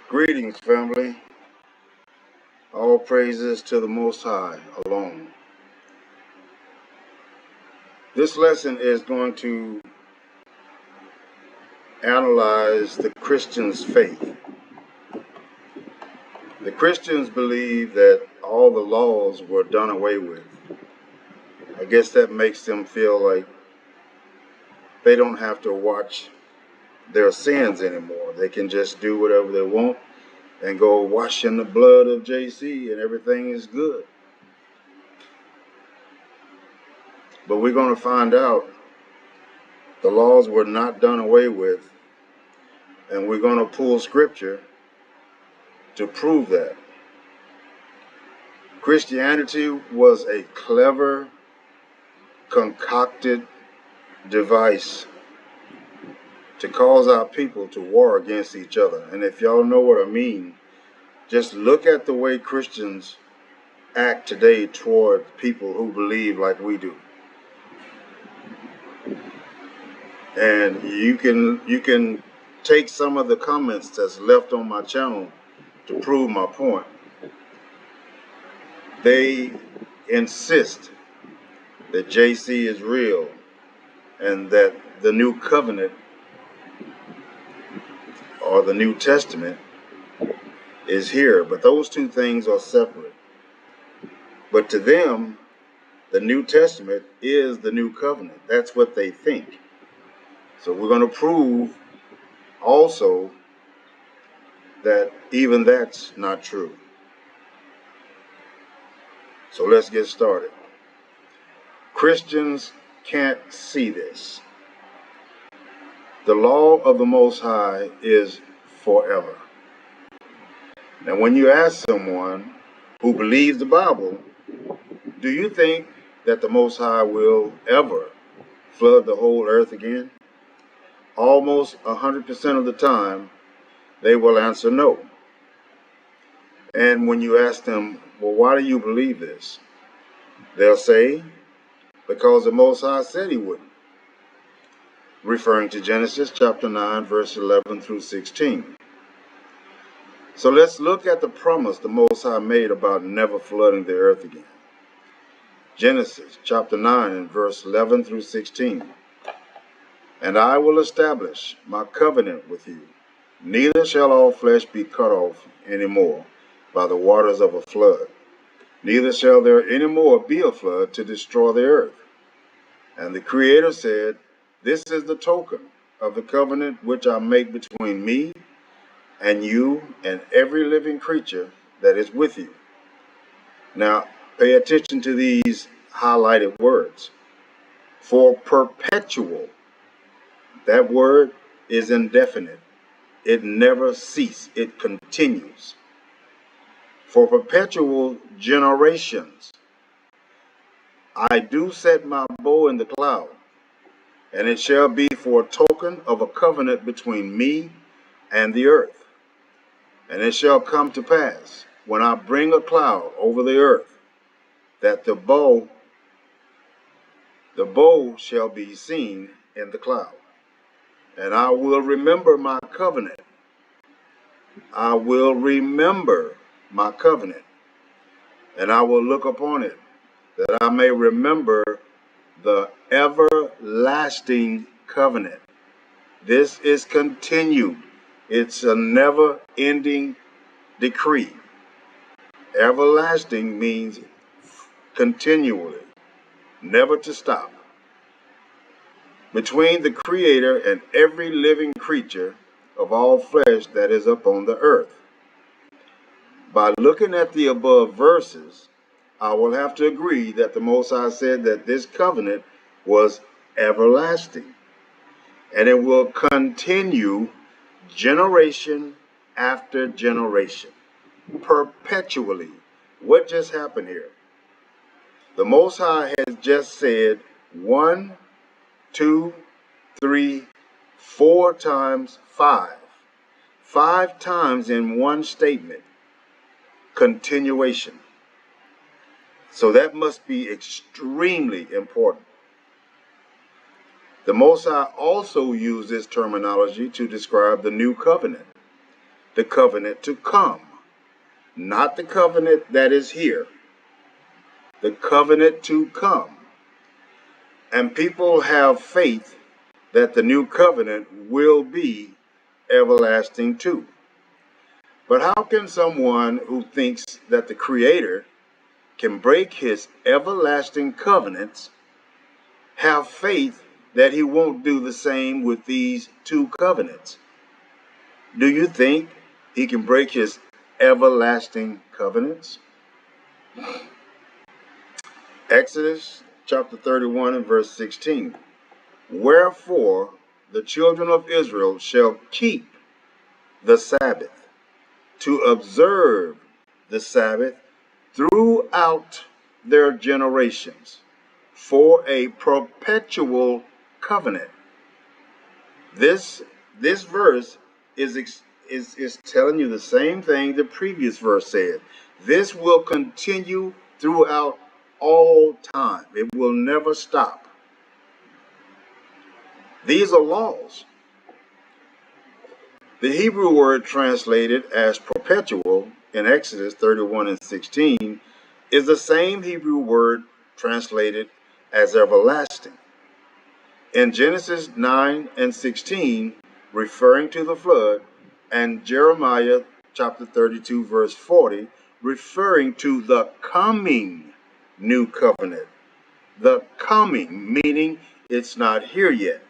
Greetings, family. All praises to the Most High alone. This lesson is going to analyze the Christian's faith. The Christians believe that all the laws were done away with. I guess that makes them feel like they don't have to watch their sins anymore. They can just do whatever they want and go wash in the blood of JC and everything is good. But we're going to find out the laws were not done away with, and we're going to pull scripture to prove that. Christianity was a clever, concocted device to cause our people to war against each other. And if y'all know what I mean, just look at the way Christians act today toward people who believe like we do. And you can take some of the comments that's left on my channel to prove my point. They insist that JC is real and that the new covenant or the New Testament is here, but those two things are separate. But to them, the New Testament is the new covenant. That's what they think. So we're going to prove also that even that's not true. So let's get started. Christians can't see this. The law of the Most High is forever. Now, when you ask someone who believes the Bible, do you think that the Most High will ever flood the whole earth again? Almost 100% of the time, they will answer no. And when you ask them, well, why do you believe this? They'll say, because the Most High said he wouldn't, referring to Genesis chapter 9, verse 11 through 16. So let's look at the promise the Most High made about never flooding the earth again. Genesis chapter 9 and verse 11 through 16. And I will establish my covenant with you. Neither shall all flesh be cut off any more by the waters of a flood. Neither shall there any more be a flood to destroy the earth. And the Creator said, this is the token of the covenant which I make between me and you and every living creature that is with you. Now, pay attention to these highlighted words. For perpetual, that word is indefinite. It never ceases. It continues. For perpetual generations, I do set my bow in the cloud, and it shall be for a token of a covenant between me and the earth. And it shall come to pass, when I bring a cloud over the earth, that the bow shall be seen in the cloud. And I will remember my covenant. I will remember my covenant, and I will look upon it, that I may remember the everlasting covenant. This is continued. It's a never-ending decree. Everlasting means continually, never to stop. Between the Creator and every living creature of all flesh that is upon the earth. By looking at the above verses, I will have to agree that the Most High said that this covenant was everlasting, and it will continue generation after generation, perpetually. What just happened here? The Most High has just said 1, 2, 3, 4 times 5. 5 times in one statement. Continuation. So that must be extremely important. The Most High also used this terminology to describe the new covenant. the covenant to come, not the covenant that is here, the covenant to come. And people have faith that the new covenant will be everlasting too. But how can someone who thinks that the Creator can break his everlasting covenants have faith that he won't do the same with these two covenants? Do you think he can break his everlasting covenants? Exodus chapter 31 and verse 16. Wherefore the children of Israel shall keep the Sabbath, to observe the Sabbath throughout their generations, for a perpetual covenant. This verse is telling you the same thing the previous verse said. This will continue throughout all time. It will never stop. These are laws. The Hebrew word translated as perpetual in Exodus 31 and 16 is the same Hebrew word translated as everlasting. In Genesis 9 and 16, referring to the flood, and Jeremiah chapter 32 verse 40, referring to the coming new covenant. The coming, meaning it's not here yet.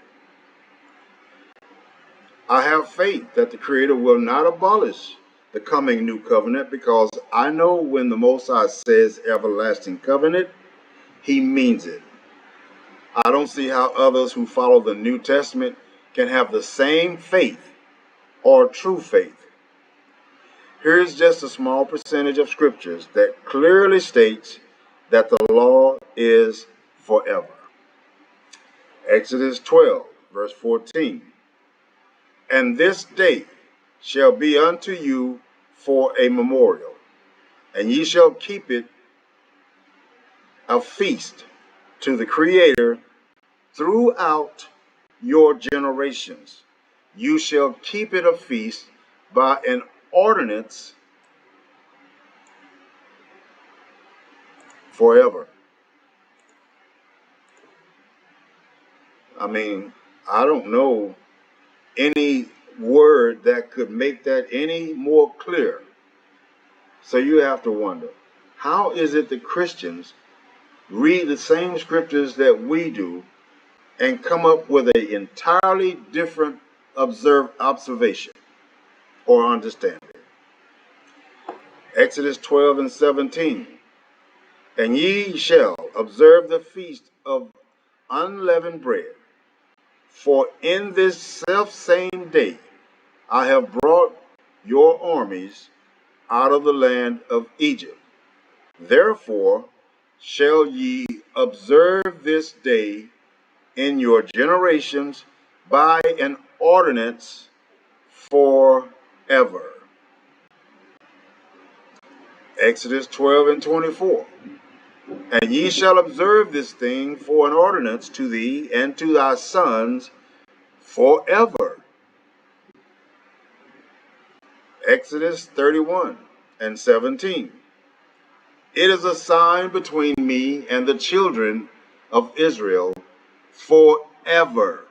I have faith that the Creator will not abolish the coming new covenant, because I know when the Most High says everlasting covenant, he means it. I don't see how others who follow the New Testament can have the same faith or true faith. Here's just a small percentage of scriptures that clearly states that the law is forever. Exodus 12, verse 14. And this day shall be unto you for a memorial, and ye shall keep it a feast to the Creator throughout your generations. You shall keep it a feast by an ordinance forever. I mean, I don't know any word that could make that any more clear. So you have to wonder, how is it that Christians read the same scriptures that we do and come up with an entirely different observation or understanding? Exodus 12 and 17. And ye shall observe the feast of unleavened bread, for in this selfsame day I have brought your armies out of the land of Egypt. Therefore shall ye observe this day in your generations by an ordinance forever. Exodus 12 and 24. And ye shall observe this thing for an ordinance to thee and to thy sons forever. Exodus 31 and 17. It is a sign between me and the children of Israel forever.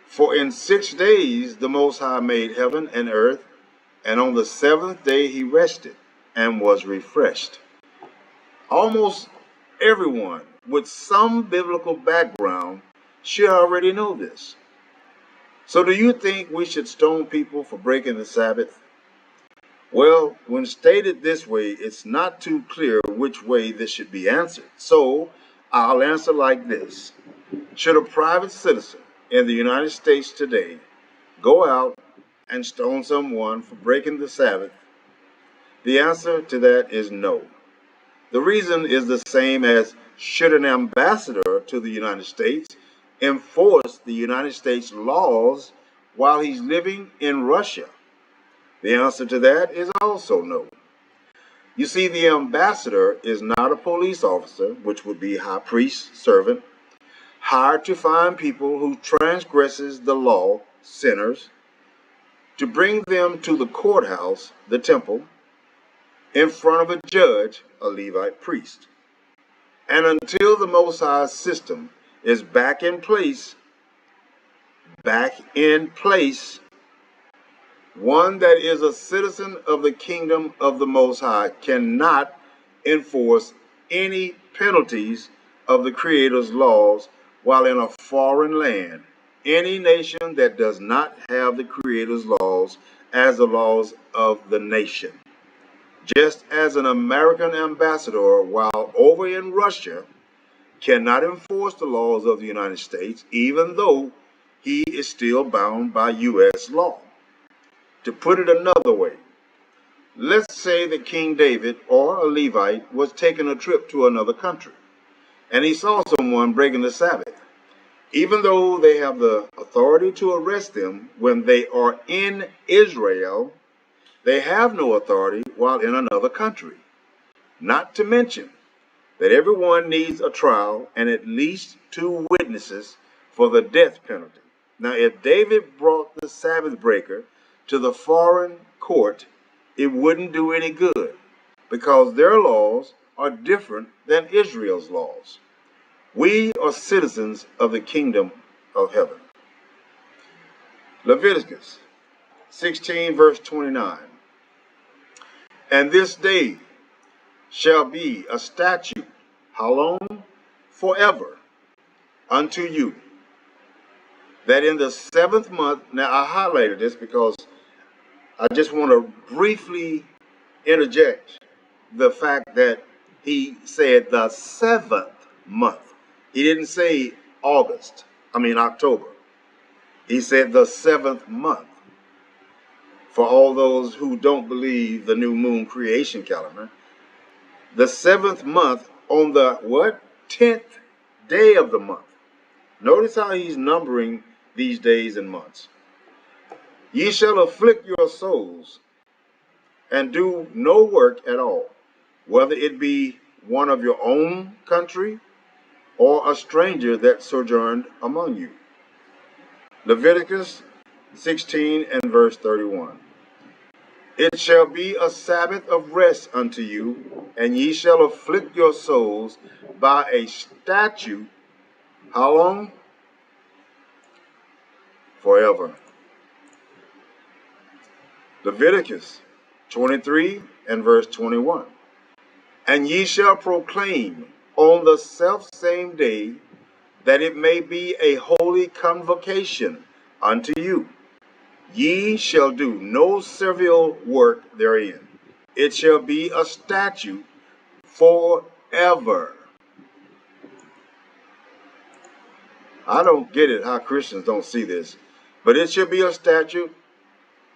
For in 6 days the Most High made heaven and earth, and on the seventh day he rested and was refreshed. Almost everyone with some biblical background should already know this. So do you think we should stone people for breaking the Sabbath? Well, when stated this way, it's not too clear which way this should be answered. So I'll answer like this. Should a private citizen in the United States today go out and stone someone for breaking the Sabbath? The answer to that is no. The reason is the same as should an ambassador to the United States enforce the United States laws while he's living in Russia? The answer to that is also no. You see, the ambassador is not a police officer, which would be high priest's servant, hired to find people who transgresses the law, sinners. to bring them to the courthouse, the temple, in front of a judge, a Levite priest. And until the Most High system is back in place, one that is a citizen of the kingdom of the Most High cannot enforce any penalties of the Creator's laws while in a foreign land. Any nation that does not have the Creator's laws as the laws of the nation. Just as an American ambassador, while over in Russia, cannot enforce the laws of the United States, even though he is still bound by U.S. law. To put it another way, let's say that King David or a Levite was taking a trip to another country, and he saw someone breaking the Sabbath. Even though they have the authority to arrest them when they are in Israel, they have no authority while in another country. Not to mention that everyone needs a trial and at least 2 witnesses for the death penalty. Now, if David brought the Sabbath breaker to the foreign court, it wouldn't do any good because their laws are different than Israel's laws. We are citizens of the kingdom of heaven. Leviticus 16, verse 29. And this day shall be a statute. How long? Forever unto you. That in the 7th month, now I highlighted this because I just want to briefly interject the fact that he said the 7th month. He didn't say October. He said the 7th month. For all those who don't believe the new moon creation calendar, the 7th month on the what? 10th day of the month. Notice how he's numbering these days and months. Ye shall afflict your souls and do no work at all, whether it be one of your own country or a stranger that sojourned among you. Leviticus 16 and verse 31. It shall be a Sabbath of rest unto you, and ye shall afflict your souls by a statute. How long? Forever. Leviticus 23 and verse 21. And ye shall proclaim on the selfsame day that it may be a holy convocation unto you. Ye shall do no servile work therein. It shall be a statute forever. I don't get it how Christians don't see this, but it shall be a statute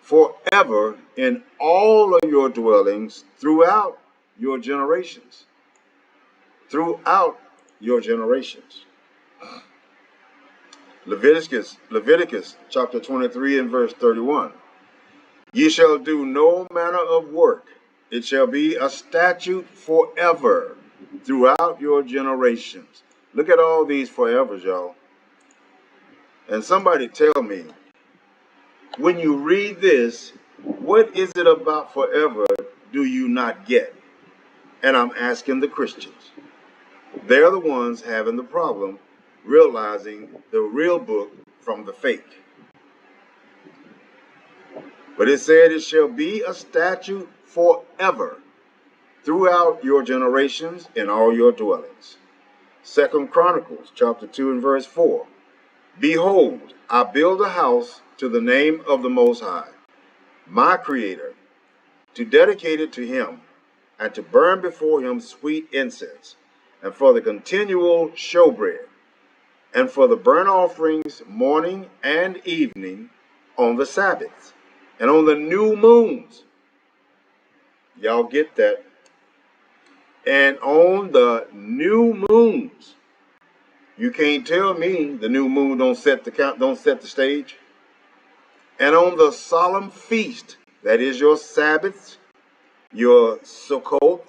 forever in all of your dwellings throughout your generations. Throughout your generations. Leviticus chapter 23 and verse 31. Ye shall do no manner of work. It shall be a statute forever throughout your generations. Look at all these forevers, y'all. And somebody tell me, when you read this, what is it about forever do you not get? And I'm asking the Christians. They're the ones having the problem realizing the real book from the fake. But it said it shall be a statute forever throughout your generations in all your dwellings. 2 Chronicles chapter 2 and verse 4. Behold, I build a house to the name of the Most High, my Creator, to dedicate it to him, and to burn before him sweet incense, and for the continual showbread, and for the burnt offerings morning and evening on the Sabbaths, and on the new moons. Y'all get that? And on the new moons. You can't tell me the new moon don't set the stage. And on the solemn feast, that is your Sabbaths, your Sukkot,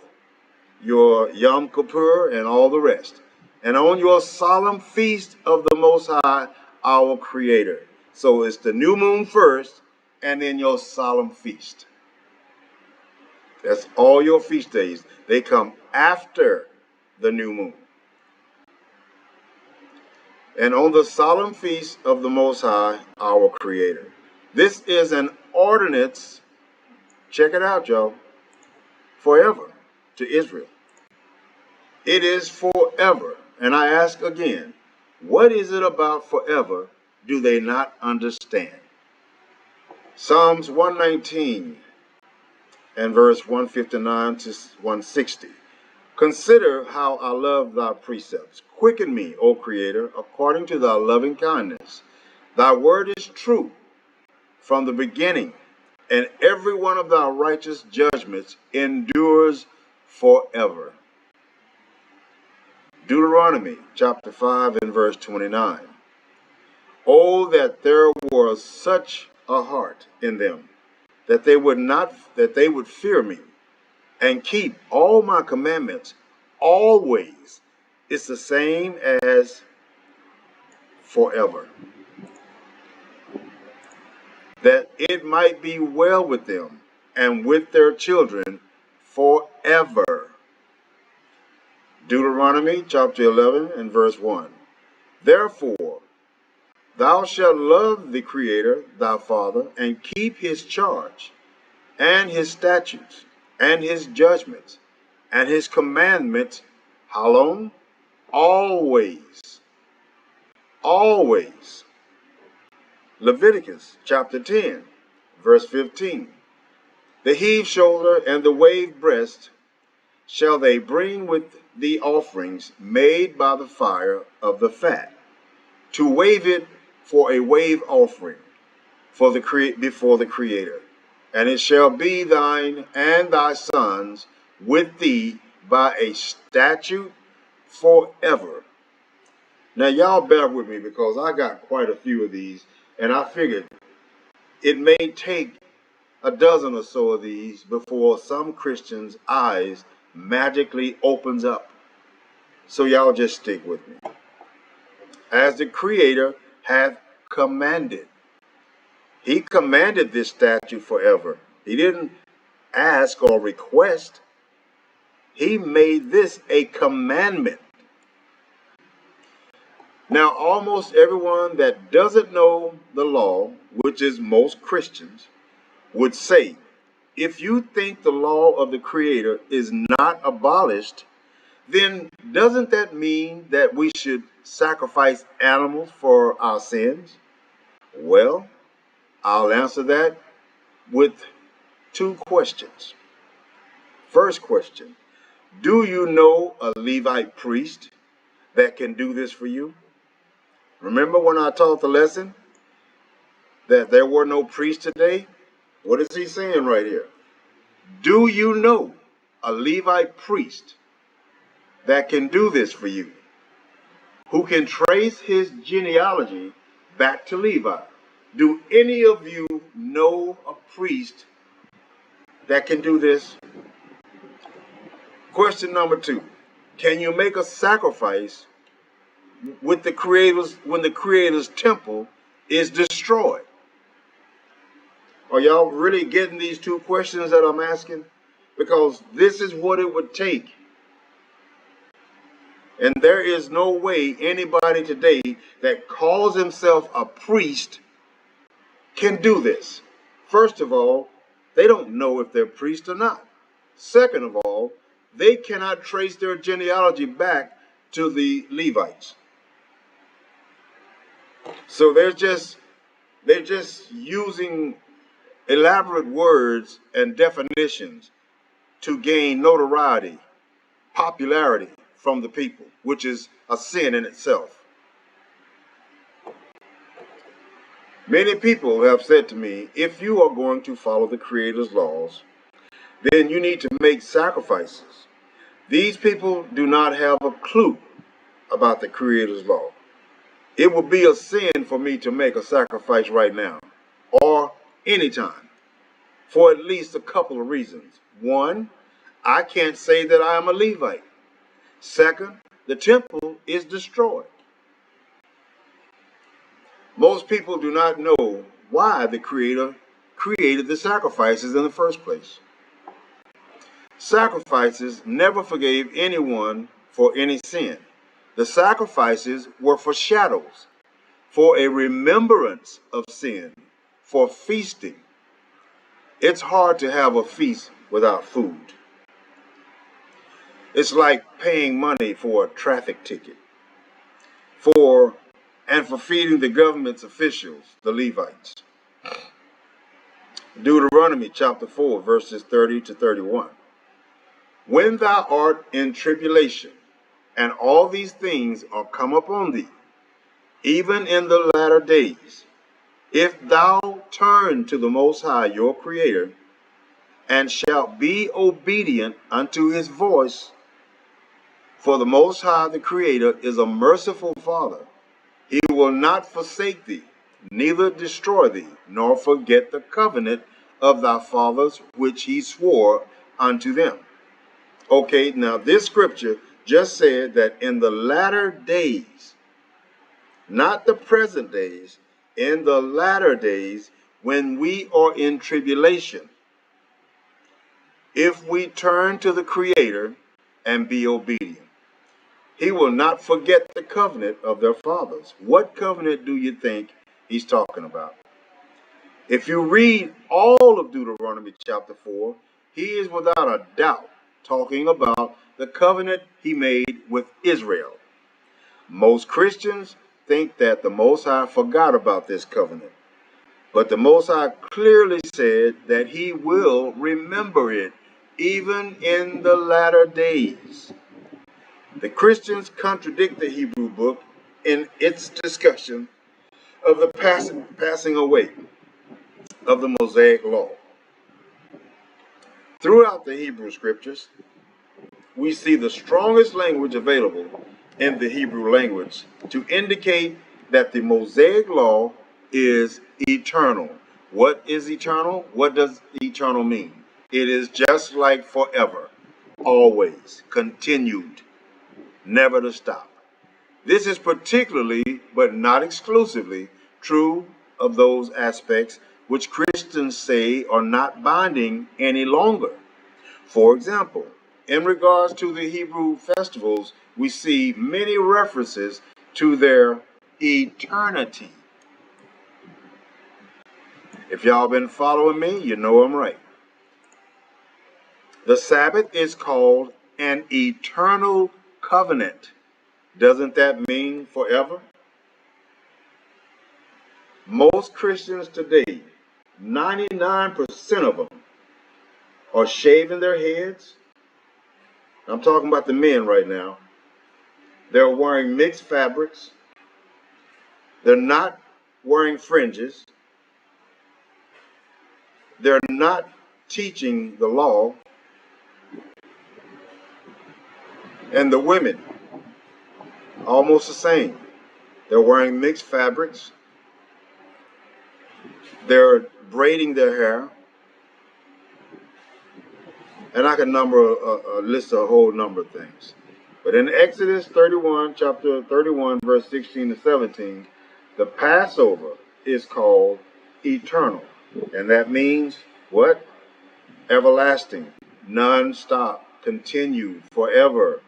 your Yom Kippur, and all the rest. And on your solemn feast of the Most High, our Creator. So it's the new moon first, and in your solemn feast. That's all your feast days. They come after the new moon. And on the solemn feast of the Most High, our Creator. This is an ordinance, check it out, y'all, forever to Israel. It is forever. And I ask again, what is it about forever do they not understand? Psalms 119 and verse 159 to 160. Consider how I love thy precepts. Quicken me, O Creator, according to thy loving kindness. Thy word is true from the beginning, and every one of thy righteous judgments endures forever. Deuteronomy chapter 5 and verse 29. Oh, that there were such a heart in them, that they would fear me and keep all my commandments always. It's the same as forever. That it might be well with them and with their children forever. Deuteronomy chapter 11 and verse 1. Therefore, thou shalt love the Creator, thy Father, and keep his charge, and his statutes, and his judgments, and his commandments. How long? Always. Always. Leviticus chapter 10, verse 15. The heave shoulder and the wave breast shall they bring with the offerings made by the fire of the fat, to wave it for a wave offering for before the Creator. And it shall be thine and thy sons with thee by a statute forever. Now y'all bear with me because I got quite a few of these, and I figured it may take a dozen or so of these before some Christians' eyes magically opens up. So y'all just stick with me. As the Creator hath commanded. He commanded this statute forever. He didn't ask or request. He made this a commandment. Now, almost everyone that doesn't know the law, which is most Christians, would say, if you think the law of the Creator is not abolished, then doesn't that mean that we should sacrifice animals for our sins? Well, I'll answer that with two questions. First question, do you know a Levite priest that can do this for you? Remember when I taught the lesson that there were no priests today? What is he saying right here? Do you know a Levite priest that can do this for you? Who can trace his genealogy back to Levi? Do any of you know a priest that can do this? Question number two, can you make a sacrifice with the Creator's when the Creator's temple is destroyed? Are y'all really getting these two questions that I'm asking? Because this is what it would take. And there is no way anybody today that calls himself a priest can do this. First of all, they don't know if they're priests or not. Second of all, they cannot trace their genealogy back to the Levites. So they're just using elaborate words and definitions to gain notoriety, popularity from the people, which is a sin in itself. Many people have said to me, if you are going to follow the Creator's laws, then you need to make sacrifices. These people do not have a clue about the Creator's law. It would be a sin for me to make a sacrifice right now or anytime for at least a couple of reasons. One, I can't say that I am a Levite. Second, the temple is destroyed. Most people do not know why the Creator created the sacrifices in the first place. Sacrifices never forgave anyone for any sin. The sacrifices were for shadows, for a remembrance of sin, for feasting. It's hard to have a feast without food. It's like paying money for a traffic ticket, for feeding the government's officials, the Levites. Deuteronomy chapter 4, verses 30 to 31. When thou art in tribulation, and all these things are come upon thee, even in the latter days, if thou turn to the Most High your Creator, and shalt be obedient unto his voice, for the Most High the Creator is a merciful Father. He will not forsake thee, neither destroy thee, nor forget the covenant of thy fathers which he swore unto them. Okay, now this scripture just said that in the latter days, not the present days, in the latter days, when we are in tribulation, if we turn to the Creator and be obedient, he will not forget the covenant of their fathers. What covenant do you think he's talking about? If you read all of Deuteronomy chapter 4, he is without a doubt talking about the covenant he made with Israel. Most Christians think that the Most High forgot about this covenant, but the Most High clearly said that he will remember it even in the latter days. The Christians contradict the Hebrew book in its discussion of the passing away of the Mosaic law. Throughout the Hebrew scriptures, we see the strongest language available in the Hebrew language to indicate that the Mosaic law is eternal. What is eternal? What does eternal mean? It is just like forever, always, continued, never to stop. This is particularly, but not exclusively, true of those aspects which Christians say are not binding any longer. For example, in regards to the Hebrew festivals, we see many references to their eternity. If y'all been following me, you know I'm right. The Sabbath is called an eternal covenant. Doesn't that mean forever? Most Christians today, 99% of them, are shaving their heads. I'm talking about the men right now. They're wearing mixed fabrics. They're not wearing fringes. They're not teaching the law. And the women, almost the same. They're wearing mixed fabrics. They're braiding their hair. And I can list a whole number of things. But in Exodus 31, chapter 31, verse 16 to 17, the Passover is called eternal. And that means what? Everlasting, non-stop, continued, forever.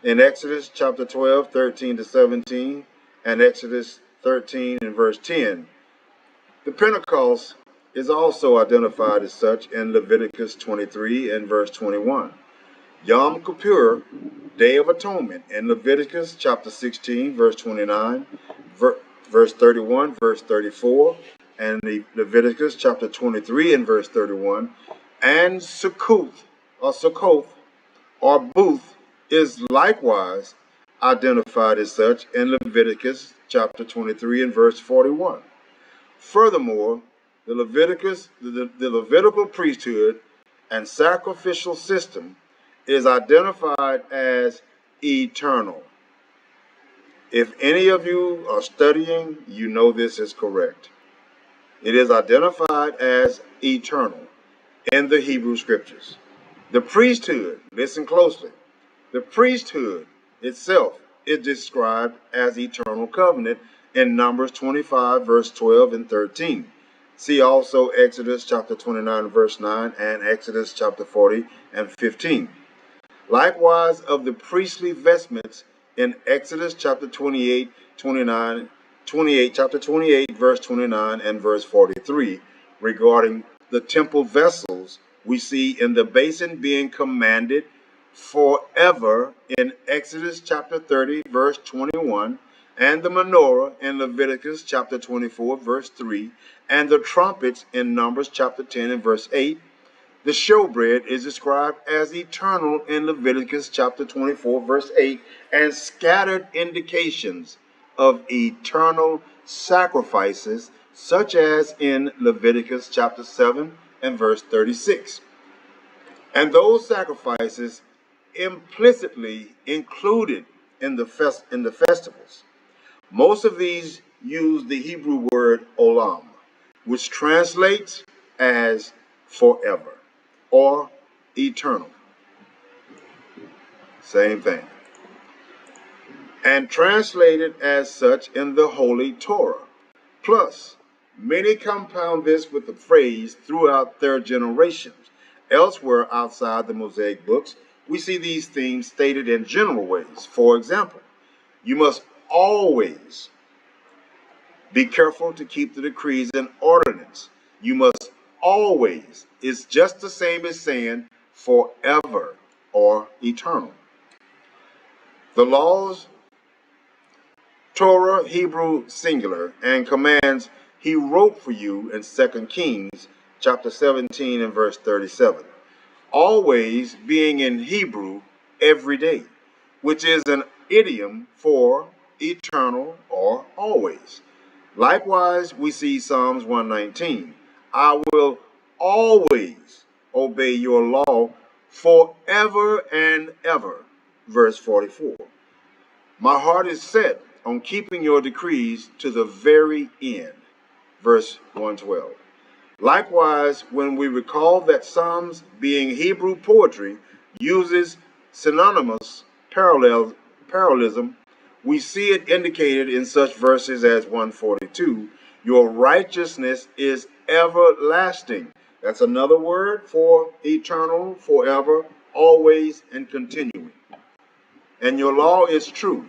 In Exodus chapter 12, 13 to 17, and Exodus 13 and verse 10, the Pentecost is also identified as such in Leviticus 23 and verse 21. Yom Kippur, Day of Atonement, in Leviticus chapter 16, verse 29, verse 31, verse 34, and Leviticus chapter 23 and verse 31, and Sukkoth or Booth is likewise identified as such in Leviticus chapter 23 and verse 41. Furthermore, the Levitical priesthood and sacrificial system is identified as eternal. If any of you are studying, you know this is correct. It is identified as eternal in the Hebrew scriptures. The priesthood, listen closely, the priesthood itself is described as eternal covenant in Numbers 25, verse 12 and 13. See also Exodus chapter 29, verse 9, and Exodus chapter 40 and 15. Likewise of the priestly vestments in Exodus chapter 28, 29, 28, chapter 28, verse 29 and verse 43, regarding the temple vessels, we see in the basin being commanded forever in Exodus chapter 30, verse 21, and the menorah in Leviticus chapter 24, verse 3, and the trumpets in Numbers chapter 10 and verse 8. The showbread is described as eternal in Leviticus chapter 24, verse 8, and scattered indications of eternal sacrifices, such as in Leviticus chapter 7 and verse 36. And those sacrifices implicitly included in the festivals. Most of these use the Hebrew word olam, which translates as forever or eternal. Same thing. And translated as such in the Holy Torah. Plus, many compound this with the phrase throughout their generations. Elsewhere outside the Mosaic books, we see these themes stated in general ways. For example, you must always be careful to keep the decrees and ordinances. You must always is just the same as saying forever or eternal. The laws, Torah, Hebrew singular, and commands he wrote for you in 2 Kings chapter 17 and verse 37. Always being in Hebrew every day, which is an idiom for eternal or always. Likewise, we see Psalms 119. I will always obey your law forever and ever. Verse 44. My heart is set on keeping your decrees to the very end. Verse 112. Likewise, when we recall that Psalms, being Hebrew poetry, uses synonymous parallelism, we see it indicated in such verses as 142, your righteousness is everlasting. That's another word for eternal, forever, always, and continuing. And your law is true.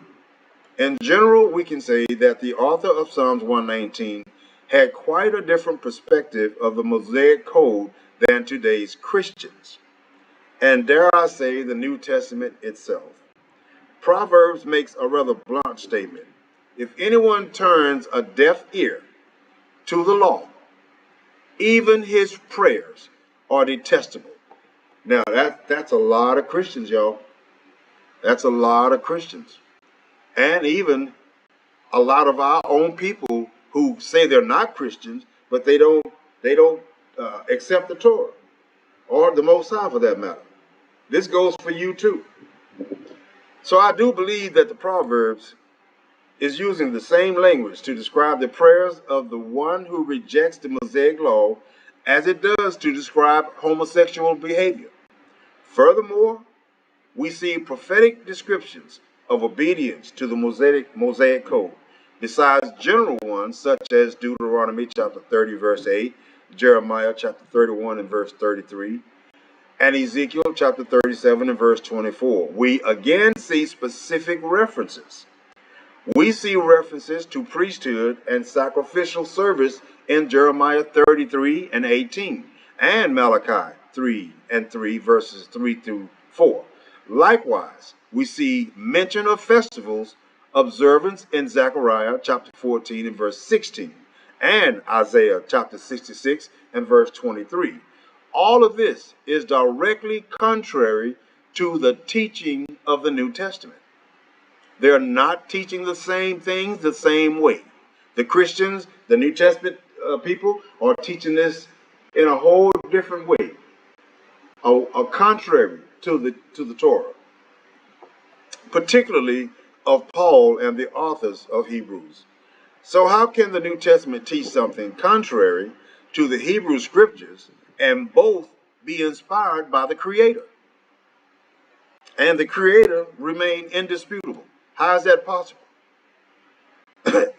In general, we can say that the author of Psalms 119 had quite a different perspective of the Mosaic Code than today's Christians, and dare I say the New Testament itself. Proverbs makes a rather blunt statement. If anyone turns a deaf ear to the law, even his prayers are detestable. Now that's a lot of Christians, y'all. That's a lot of Christians. And even a lot of our own people who say they're not Christians, but they don't accept the Torah or the Most High for that matter. This goes for you too. So I do believe that the Proverbs is using the same language to describe the prayers of the one who rejects the Mosaic law as it does to describe homosexual behavior. Furthermore, we see prophetic descriptions of obedience to the Mosaic Code, besides general ones such as Deuteronomy chapter 30, verse 8, Jeremiah chapter 31 and verse 33, and Ezekiel chapter 37 and verse 24. We again see specific references. We see references to priesthood and sacrificial service in Jeremiah 33 and 18, and Malachi 3 and 3, verses 3 through 4. Likewise, we see mention of festivals observance in Zechariah chapter 14 and verse 16, and Isaiah chapter 66 and verse 23. All of this is directly contrary to the teaching of the New Testament. They're not teaching the same things the same way. The Christians, the New Testament people, are teaching this in a whole different way, a contrary to the Torah, particularly of Paul and the authors of Hebrews. So how can the New Testament teach something contrary to the Hebrew scriptures and both be inspired by the Creator? And the Creator remain indisputable. How is that possible?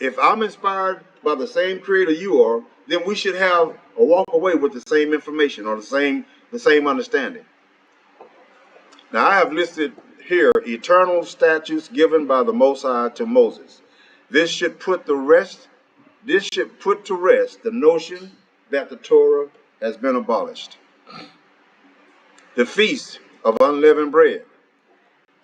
If I'm inspired by the same Creator you are, then we should have or walk away with the same information or the same understanding. Now, I have listed here eternal statutes given by the Most High to Moses. This should put to rest the notion that the Torah has been abolished. The Feast of Unleavened Bread,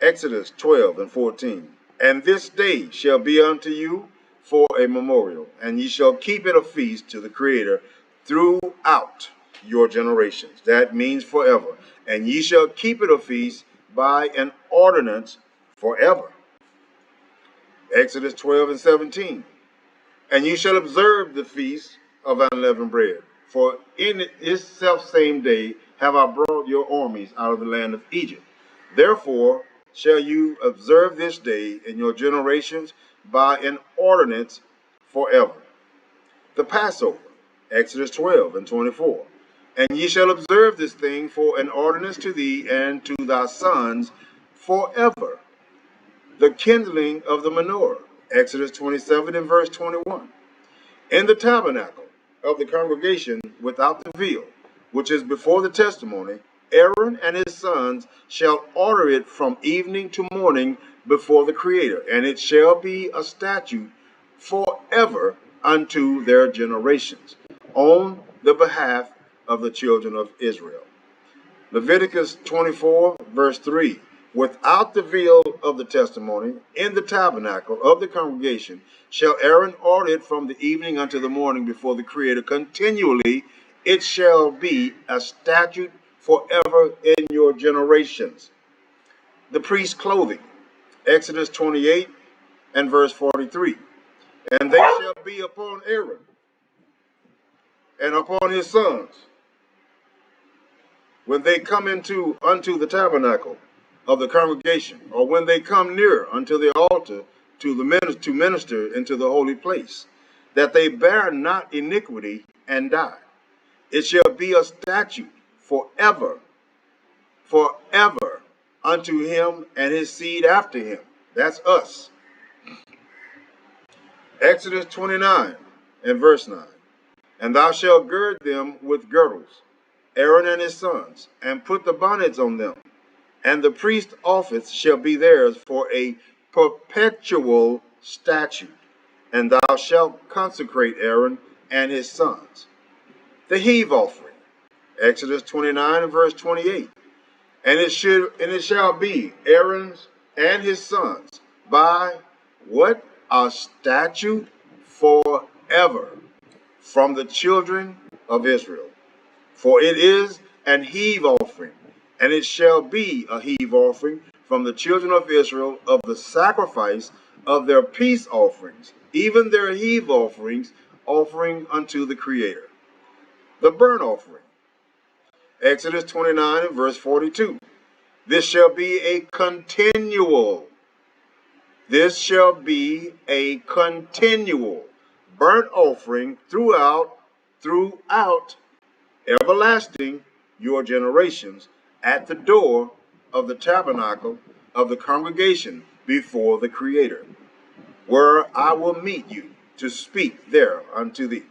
Exodus 12 and 14. And this day shall be unto you for a memorial, and ye shall keep it a feast to the Creator throughout your generations. That means forever. And ye shall keep it a feast by an ordinance forever. Exodus 12 and 17. And ye shall observe the feast of unleavened bread. For in this selfsame day have I brought your armies out of the land of Egypt. Therefore shall you observe this day in your generations by an ordinance forever. The Passover, Exodus 12 and 24. And ye shall observe this thing for an ordinance to thee and to thy sons forever. The kindling of the menorah, Exodus 27 and verse 21. In the tabernacle of the congregation without the veil, which is before the testimony, Aaron and his sons shall order it from evening to morning before the Creator, and it shall be a statute forever unto their generations, on the behalf of the children of Israel. Leviticus 24, verse 3. Without the veil of the testimony, in the tabernacle of the congregation, shall Aaron order it from the evening unto the morning before the Creator continually. It shall be a statute forever in your generations. The priest's clothing, Exodus 28 and verse 43. And they shall be upon Aaron and upon his sons when they come unto the tabernacle of the congregation, or when they come near unto the altar to minister into the holy place, that they bear not iniquity and die. It shall be a statute forever unto him and his seed after him. That's us. Exodus 29 and verse 9. And thou shalt gird them with girdles, Aaron and his sons, and put the bonnets on them. And the priest's office shall be theirs for a perpetual statute. And thou shalt consecrate Aaron and his sons. The heave offering, Exodus 29 and verse 28. And it shall be Aaron's and his sons by what? A statute forever from the children of Israel. For it is an heave offering, and it shall be a heave offering from the children of Israel of the sacrifice of their peace offerings, even their heave offerings, offering unto the Creator. The burnt offering, Exodus 29 and verse 42. This shall be a continual burnt offering throughout everlasting your generations at the door of the tabernacle of the congregation before the Creator, where I will meet you to speak there unto thee.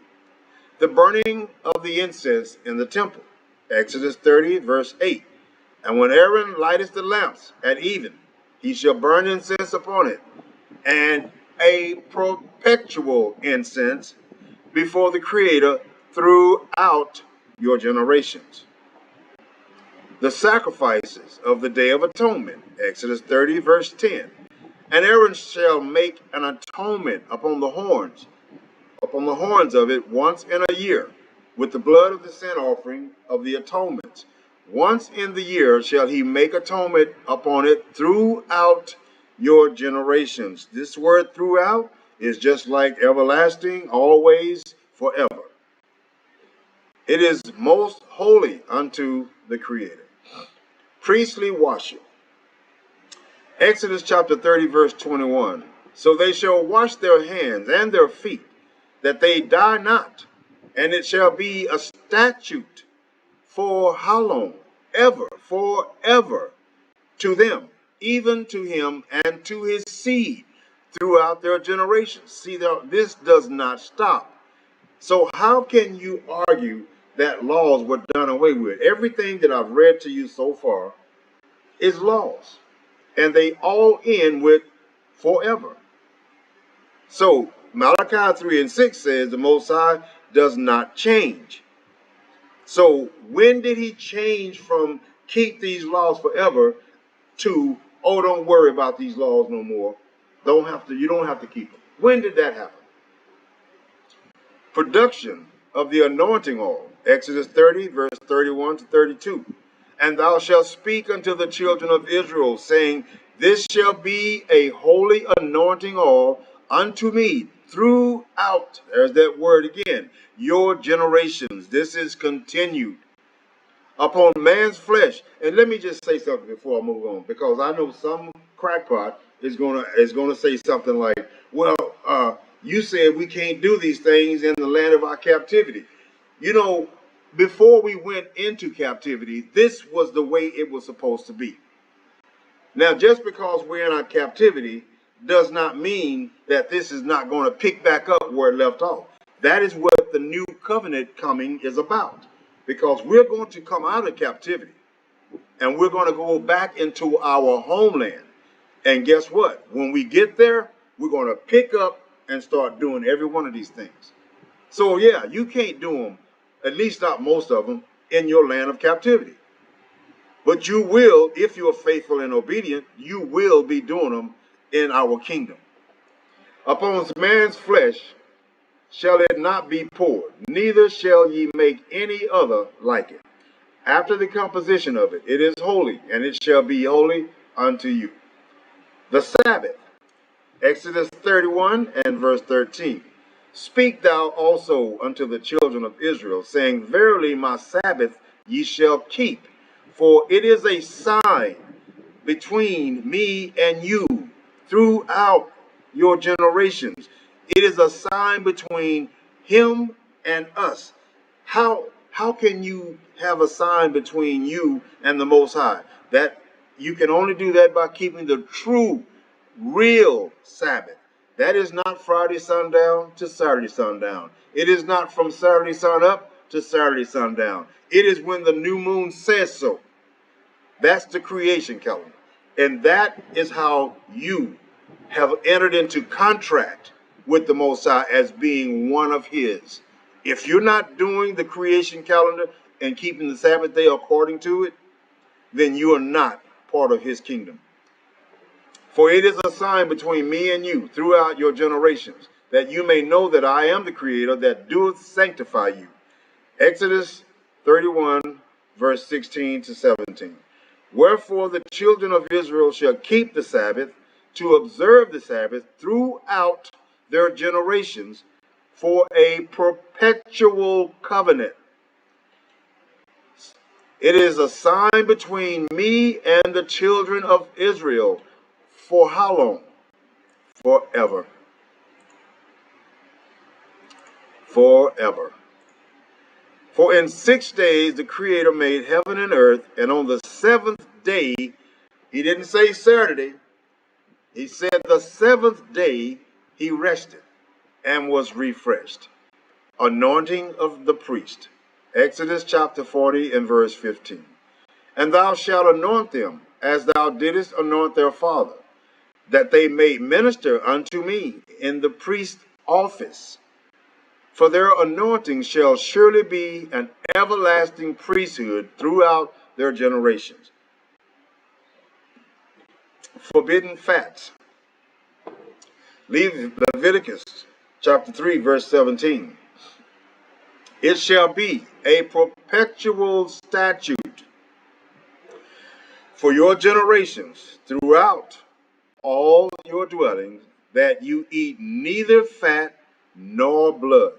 The burning of the incense in the temple, Exodus 30 verse 8. And when Aaron lighteth the lamps at even, he shall burn incense upon it, and a perpetual incense before the Creator throughout your generations. The sacrifices of the Day of Atonement, Exodus 30 verse 10. And Aaron shall make an atonement upon the horns of it once in a year, with the blood of the sin offering of the atonements. Once in the year shall he make atonement upon it throughout your generations. This word throughout is just like everlasting, always, forever. It is most holy unto the Creator. Priestly washing. Exodus chapter 30 verse 21. So they shall wash their hands and their feet, that they die not. And it shall be a statute for how long? Ever, forever, to them, even to him and to his seed throughout their generations. See, this does not stop. So how can you argue that laws were done away with? Everything that I've read to you so far is laws, and they all end with forever. So Malachi 3 and 6 says the Most High does not change. So when did he change from keep these laws forever to, oh, don't worry about these laws no more. You don't have to keep them. When did that happen? Production of the anointing oil, Exodus 30, verse 31 to 32. And thou shalt speak unto the children of Israel, saying, this shall be a holy anointing oil unto me throughout, there's that word again, your generations. This is continued upon man's flesh. And let me just say something before I move on, because I know some crackpot is gonna say something like, well, you said we can't do these things in the land of our captivity. You know, before we went into captivity, this was the way it was supposed to be. Now, just because we're in our captivity does not mean that this is not going to pick back up where it left off. That is what the new covenant coming is about, because we're going to come out of captivity and we're going to go back into our homeland. And guess what? When we get there, we're going to pick up and start doing every one of these things. So yeah, you can't do them, at least not most of them, in your land of captivity. But you will, if you're faithful and obedient, you will be doing them in our kingdom. Upon man's flesh shall it not be poured, neither shall ye make any other like it. After the composition of it, it is holy, and it shall be holy unto you. The Sabbath, Exodus 31 and verse 13. Speak thou also unto the children of Israel, saying, verily my Sabbath ye shall keep, for it is a sign between me and you throughout your generations. It is a sign between him and us. How can you have a sign between you and the Most High? That you can only do that by keeping the true, real Sabbath. That is not Friday sundown to Saturday sundown. It is not from Saturday sun up to Saturday sundown. It is when the new moon says so. That's the creation calendar. And that is how you have entered into contract with the Most High as being one of his. If you're not doing the creation calendar and keeping the Sabbath day according to it, then you are not part of his kingdom. For it is a sign between me and you throughout your generations, that you may know that I am the Creator that doeth sanctify you. Exodus 31, verse 16 to 17. Wherefore the children of Israel shall keep the Sabbath, to observe the Sabbath throughout their generations, for a perpetual covenant. It is a sign between me and the children of Israel. For how long? Forever. Forever. For in 6 days the Creator made heaven and earth, and on the seventh day, he didn't say Saturday, he said the seventh day he rested and was refreshed. Anointing of the priest. Exodus chapter 40 and verse 15. And thou shalt anoint them as thou didst anoint their father, that they may minister unto me in the priest office. For their anointing shall surely be an everlasting priesthood throughout their generations. Forbidden fats. Leviticus chapter 3, verse 17. It shall be a perpetual statute for your generations throughout all your dwellings, that you eat neither fat nor blood.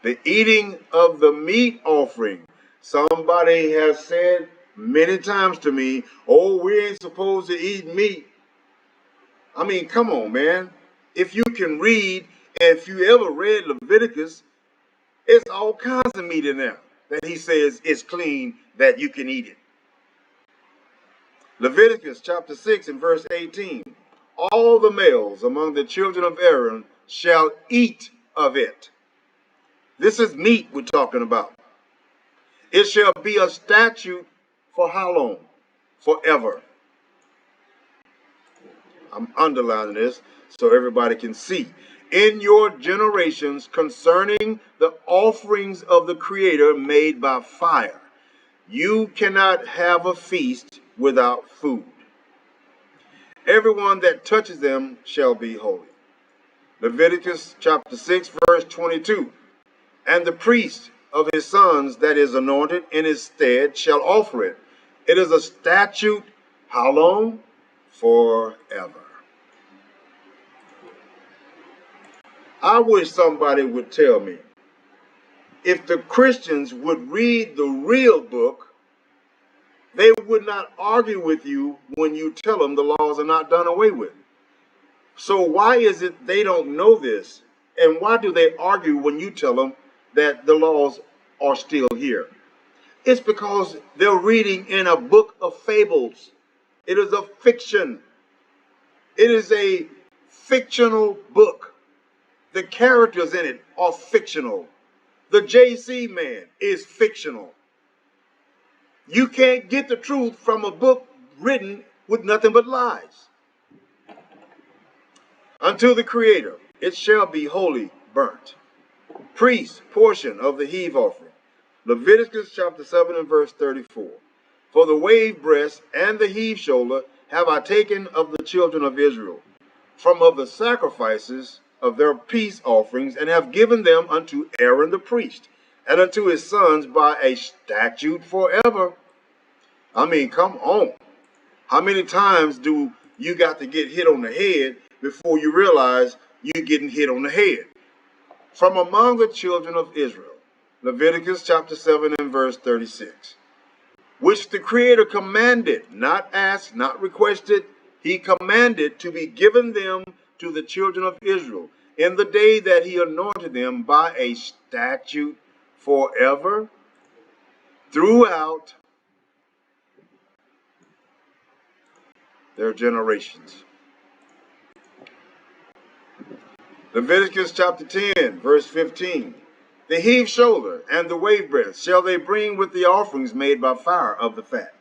The eating of the meat offering. Somebody has said many times to me, oh, we ain't supposed to eat meat. I mean, come on, man. If you can read, and if you ever read Leviticus, it's all kinds of meat in there that he says is clean, that you can eat it. Leviticus chapter 6 and verse 18. All the males among the children of Aaron shall eat of it. This is meat we're talking about. It shall be a statute for how long? Forever. I'm underlining this so everybody can see. In your generations concerning the offerings of the Creator made by fire, you cannot have a feast without food. Everyone that touches them shall be holy. Leviticus chapter 6, verse 22. And the priest of his sons that is anointed in his stead shall offer it. It is a statute, how long? Forever. I wish somebody would tell me, if the Christians would read the real book, they would not argue with you when you tell them the laws are not done away with. So why is it they don't know this? And why do they argue when you tell them that the laws are still here? It's because they're reading in a book of fables. It is a fiction. It is a fictional book. The characters in it are fictional. The JC man is fictional. You can't get the truth from a book written with nothing but lies. Unto the Creator it shall be wholly burnt. Priest portion of the heave offering. Leviticus chapter 7 and verse 34. For the wave breast and the heave shoulder have I taken of the children of Israel, from of the sacrifices of their peace offerings, and have given them unto Aaron the priest, and unto his sons by a statute forever. I mean, come on. How many times do you got to get hit on the head before you realize you're getting hit on the head? From among the children of Israel, Leviticus chapter 7 and verse 36, which the Creator commanded, not asked, not requested, he commanded to be given them to the children of Israel in the day that he anointed them by a statute forever throughout their generations. Leviticus chapter 10, verse 15. The heave shoulder and the wave breast shall they bring with the offerings made by fire of the fat,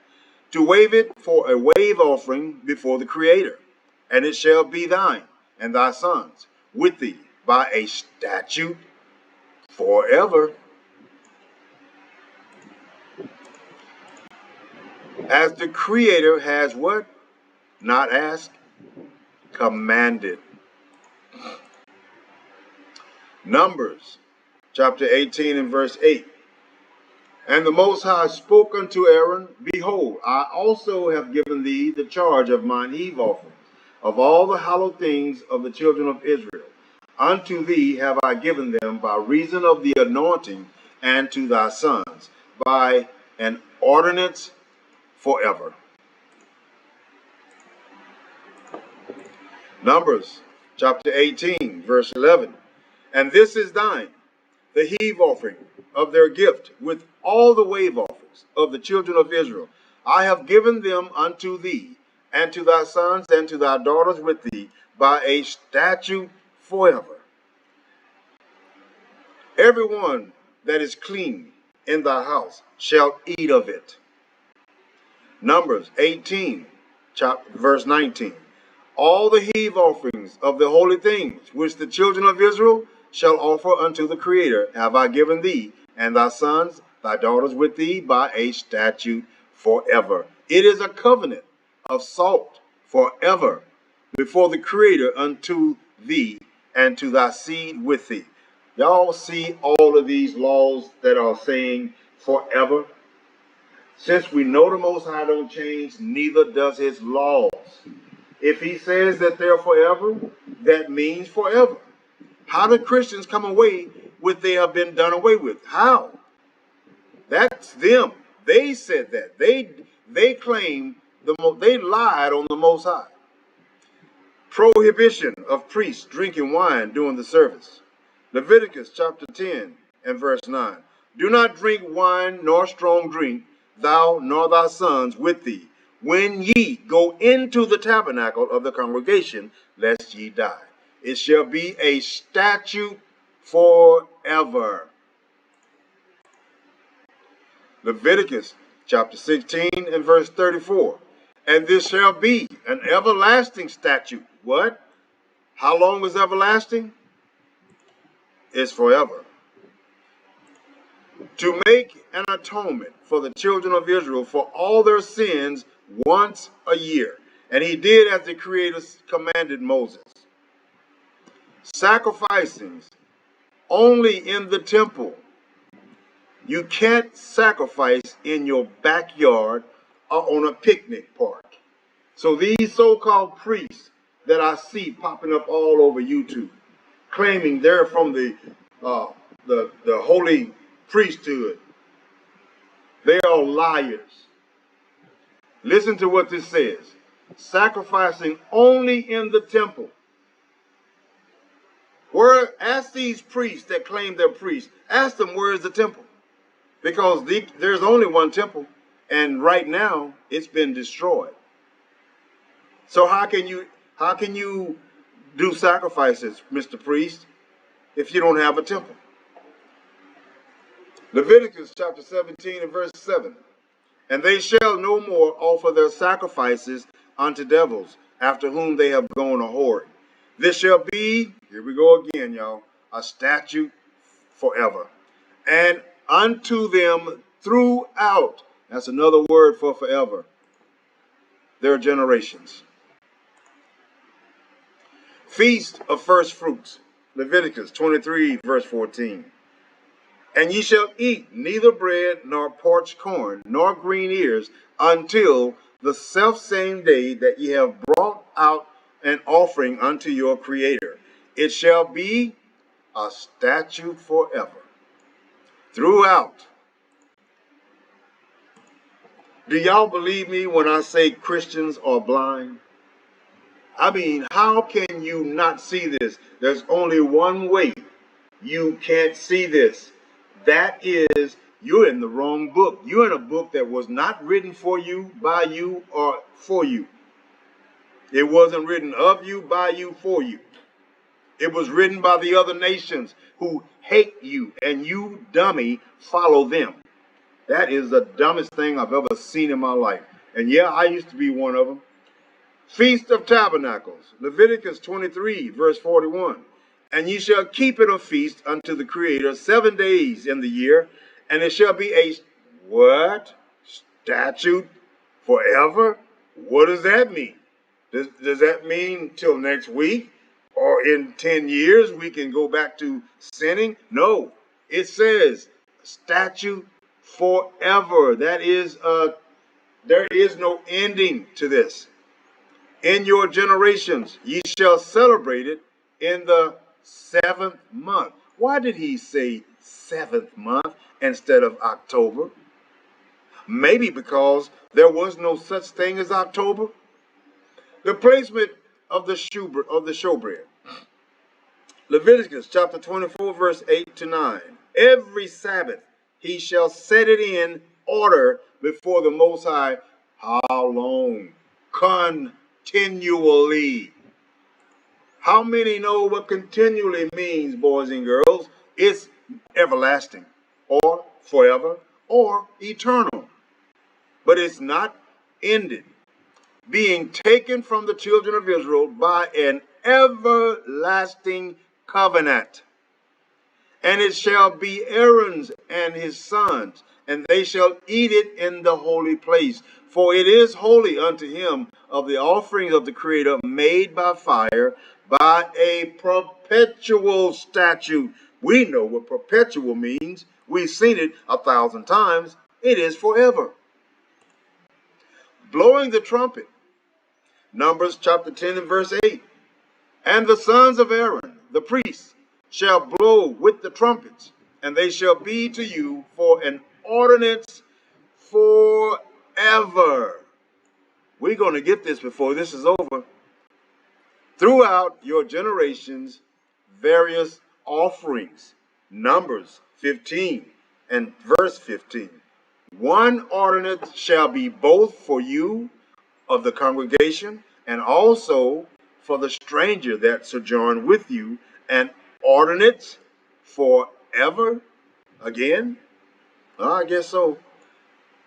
to wave it for a wave offering before the Creator. And it shall be thine and thy sons with thee by a statute forever. As the Creator has what? Not asked, commanded. Numbers chapter 18 and verse 8. And the Most High spoke unto Aaron, behold, I also have given thee the charge of mine heave offerings, of all the hallowed things of the children of Israel. Unto thee have I given them by reason of the anointing, and to thy sons by an ordinance forever. Numbers chapter 18, verse 11. And this is thine, the heave offering of their gift, with all the wave offerings of the children of Israel. I have given them unto thee, and to thy sons, and to thy daughters with thee, by a statute forever. Everyone that is clean in thy house shall eat of it. Numbers 18, verse 19. All the heave offerings of the holy things which the children of Israel shall offer unto the Creator have I given thee, and thy sons, thy daughters with thee, by a statute forever. It is a covenant of salt forever before the Creator unto thee and to thy seed with thee. Y'all see all of these laws that are saying forever? Since we know the Most High don't change, neither does his laws. If he says that they're forever, that means forever. How do Christians come away with they have been done away with? How? That's them. They said that. They claim they lied on the Most High. Prohibition of priests drinking wine during the service. Leviticus chapter 10 and verse 9. Do not drink wine nor strong drink, thou nor thy sons with thee, when ye go into the tabernacle of the congregation, lest ye die. It shall be a statute forever. Leviticus chapter 16 and verse 34. And this shall be an everlasting statute. What? How long is everlasting? It's forever. To make an atonement for the children of Israel for all their sins once a year. And he did as the Creator commanded Moses. Sacrificing only in the temple. You can't sacrifice in your backyard or on a picnic park. So these so-called priests that I see popping up all over YouTube, claiming they're from the holy priesthood, they are liars. Listen to what this says. Sacrificing only in the temple. Ask these priests that claim they're priests, ask them where is the temple? Because there's only one temple, and right now it's been destroyed. So how can you do sacrifices, Mr. Priest, if you don't have a temple? Leviticus chapter 17 and verse 7. And they shall no more offer their sacrifices unto devils, after whom they have gone a whoring. This shall be, here we go again, y'all, a statute forever. And unto them throughout, that's another word for forever, their generations. Feast of first fruits, Leviticus 23, verse 14. And ye shall eat neither bread nor parched corn nor green ears until the selfsame day that ye have brought out an offering unto your Creator. It shall be a statute forever. Throughout. Do y'all believe me when I say Christians are blind? I mean, how can you not see this? There's only one way you can't see this. That is, you're in the wrong book. You're in a book that was not written for you, by you, or for you. It wasn't written of you, by you, for you. It was written by the other nations who hate you, and you, dummy, follow them. That is the dumbest thing I've ever seen in my life. And yeah, I used to be one of them. Feast of Tabernacles, Leviticus 23, verse 41. And ye shall keep it a feast unto the Creator 7 days in the year, and it shall be a what? Statute forever? What does that mean? Does that mean till next week? Or in 10 years we can go back to sinning? No. It says statute forever. That is, there is no ending to this. In your generations, ye shall celebrate it in the 7th month. Why did he say 7th month instead of October? Maybe because there was no such thing as October. The placement of the showbread. Leviticus chapter 24, verse 8 to 9. Every Sabbath he shall set it in order before the Most High. How long? Continually. How many know what continually means, boys and girls? It's everlasting, or forever, or eternal. But it's not ended. Being taken from the children of Israel by an everlasting covenant. And it shall be Aaron's and his sons, and they shall eat it in the holy place. For it is holy unto him of the offerings of the Creator made by fire, by a perpetual statute. We know what perpetual means. We've seen it 1,000 times. It is forever. Blowing the trumpet. Numbers chapter 10 and verse 8. And the sons of Aaron, the priests, shall blow with the trumpets, and they shall be to you for an ordinance forever. We're going to get this before this is over. Throughout your generations, various offerings. Numbers 15 and verse 15. One ordinance shall be both for you of the congregation and also for the stranger that sojourn with you, an ordinance forever. Again, I guess so.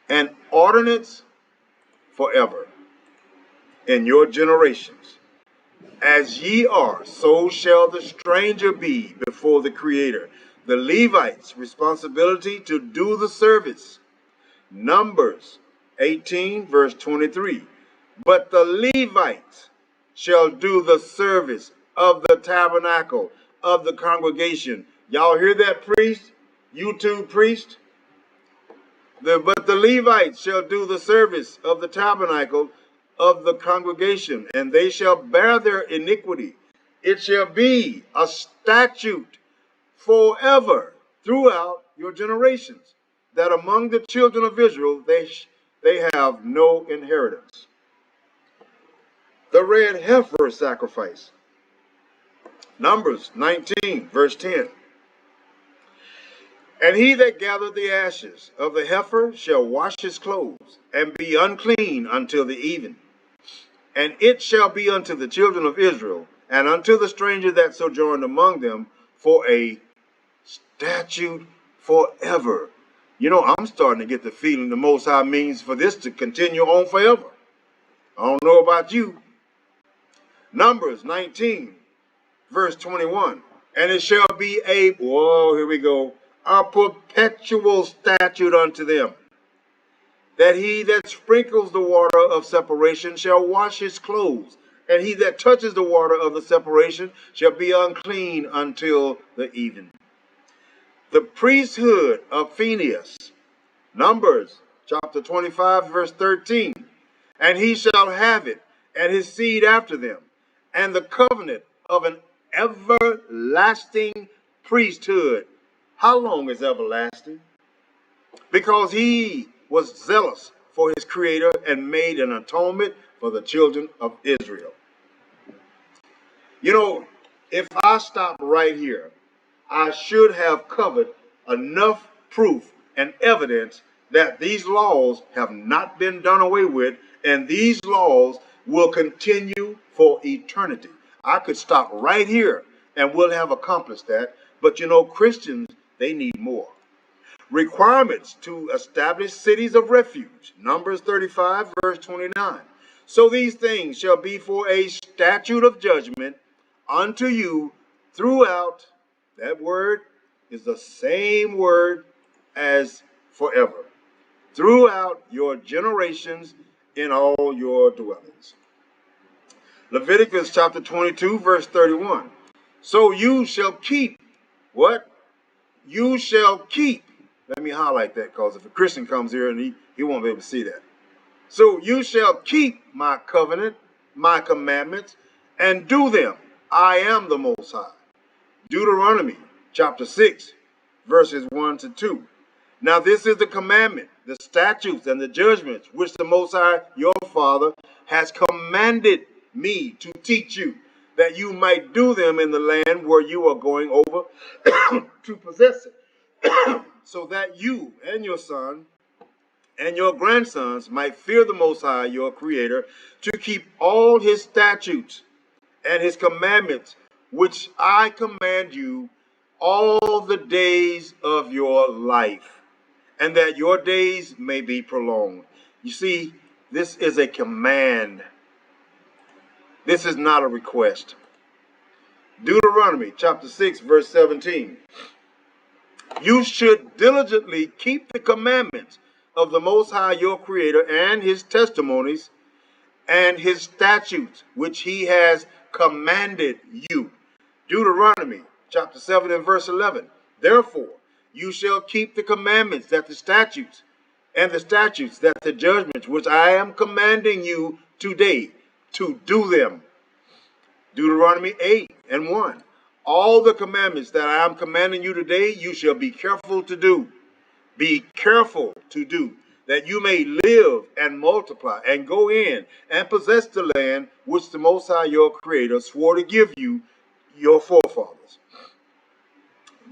An ordinance forever in your generations. As ye are, so shall the stranger be before the Creator. The Levites' responsibility to do the service. Numbers 18, verse 23. But the Levites shall do the service of the tabernacle of the congregation. Y'all hear that, priest? You too, priest? But the Levites shall do the service of the tabernacle of the congregation, and they shall bear their iniquity. It shall be a statute forever throughout your generations, that among the children of Israel they have no inheritance. The red heifer sacrifice. Numbers 19, verse 10. And he that gathereth the ashes of the heifer shall wash his clothes, and be unclean until the even. And it shall be unto the children of Israel, and unto the stranger that sojourned among them, for a statute forever. You know, I'm starting to get the feeling the Most High means for this to continue on forever. I don't know about you. Numbers 19, verse 21. And it shall be here we go, a perpetual statute unto them, that he that sprinkles the water of separation shall wash his clothes, and he that touches the water of the separation shall be unclean until the even. The priesthood of Phinehas, Numbers chapter 25, verse 13. And he shall have it, and his seed after them, and the covenant of an everlasting priesthood. How long is everlasting? Because he was zealous for his creator and made an atonement for the children of Israel. You know, if I stop right here, I should have covered enough proof and evidence that these laws have not been done away with, and these laws will continue for eternity. I could stop right here and we'll have accomplished that. But you know, Christians, they need more. Requirements to establish cities of refuge. Numbers 35, verse 29. So these things shall be for a statute of judgment unto you throughout. That word is the same word as forever. Throughout your generations in all your dwellings. Leviticus chapter 22, verse 31. So you shall keep what? You shall keep. Let me highlight that, because if a Christian comes here and he won't be able to see that. So you shall keep my covenant, my commandments, and do them. I am the Most High. Deuteronomy chapter 6, verses 1 to 2. Now this is the commandment, the statutes, and the judgments which the Most High, your Father, has commanded me to teach you, that you might do them in the land where you are going over to possess it, so that you and your son and your grandsons might fear the Most High, your Creator, to keep all his statutes and his commandments, which I command you all the days of your life, and that your days may be prolonged. You see, this is a command. This is not a request. Deuteronomy chapter 6, verse 17. You should diligently keep the commandments of the Most High your Creator, and his testimonies and his statutes, which he has commanded you. Deuteronomy chapter 7 and verse 11. Therefore, you shall keep the commandments, that the statutes, and the statutes, that the judgments, which I am commanding you today, to do them. Deuteronomy 8 and 1. All the commandments that I am commanding you today, you shall be careful to do. Be careful to do, that you may live and multiply and go in and possess the land which the Most High your Creator swore to give you, your forefathers.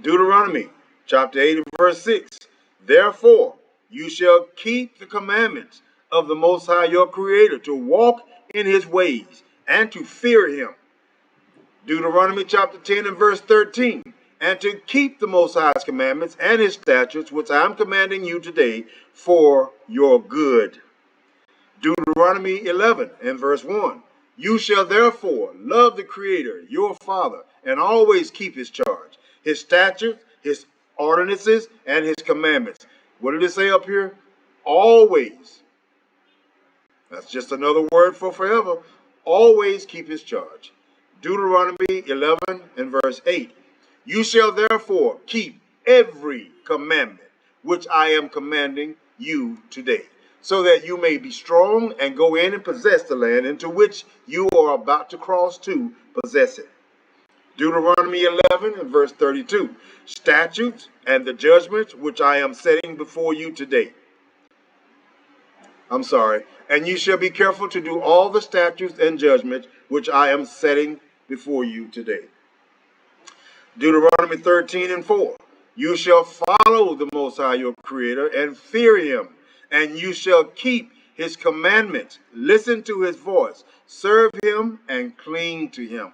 Deuteronomy chapter 8 and verse 6. Therefore, you shall keep the commandments of the Most High your Creator, to walk in his ways and to fear him. Deuteronomy chapter 10 and verse 13. and to keep the Most High's commandments and his statutes, which I am commanding you today for your good. Deuteronomy 11 and verse 1. You shall therefore love the Creator, your Father, and always keep his charge, his statutes, his ordinances, and his commandments. What did it say up here? Always. That's just another word for forever. Always keep his charge. Deuteronomy 11 and verse 8. You shall therefore keep every commandment which I am commanding you today, so that you may be strong and go in and possess the land into which you are about to cross to possess it. Deuteronomy 11 and verse 32. Statutes and the judgments which I am setting before you today. And you shall be careful to do all the statutes and judgments which I am setting before you today. Deuteronomy 13 and 4. You shall follow the Most High your Creator and fear him, and you shall keep his commandments, listen to his voice, serve him, and cling to him.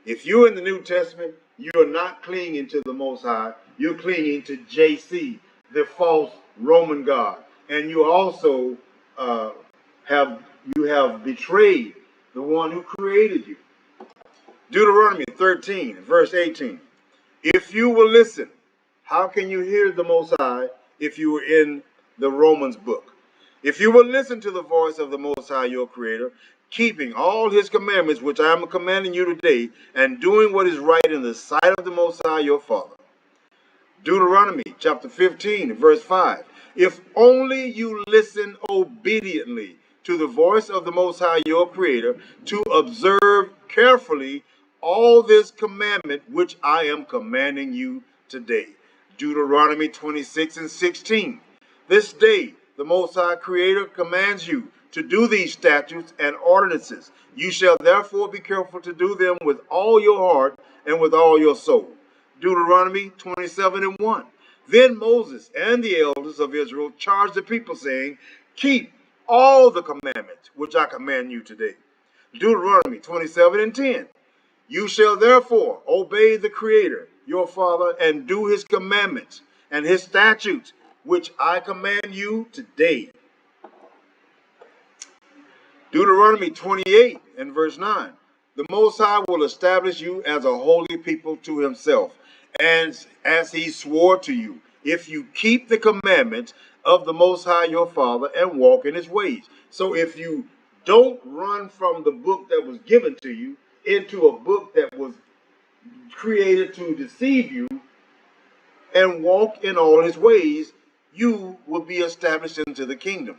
If you're in the New Testament, you're not clinging to the Most High. You're clinging to JC, the false Roman god. And you also have betrayed the one who created you. Deuteronomy 13, verse 18. If you will listen, how can you hear the Most High if you were in the Romans book? If you will listen to the voice of the Most High your Creator, keeping all his commandments which I am commanding you today, and doing what is right in the sight of the Most High your Father. Deuteronomy chapter 15, verse 5. If only you listen obediently to the voice of the Most High your Creator, to observe carefully all this commandment which I am commanding you today. Deuteronomy 26 and 16. This day the Most High Creator commands you to do these statutes and ordinances. You shall therefore be careful to do them with all your heart and with all your soul. Deuteronomy 27 and 1. Then Moses and the elders of Israel charged the people, saying, keep all the commandments which I command you today. Deuteronomy 27 and 10. You shall therefore obey the Creator, your Father, and do his commandments and his statutes, which I command you today. Deuteronomy 28 and verse 9. The Most High will establish you as a holy people to himself, and as he swore to you, if you keep the commandments of the Most High your Father and walk in his ways. So if you don't run from the book that was given to you into a book that was created to deceive you and walk in all his ways, you will be established into the kingdom.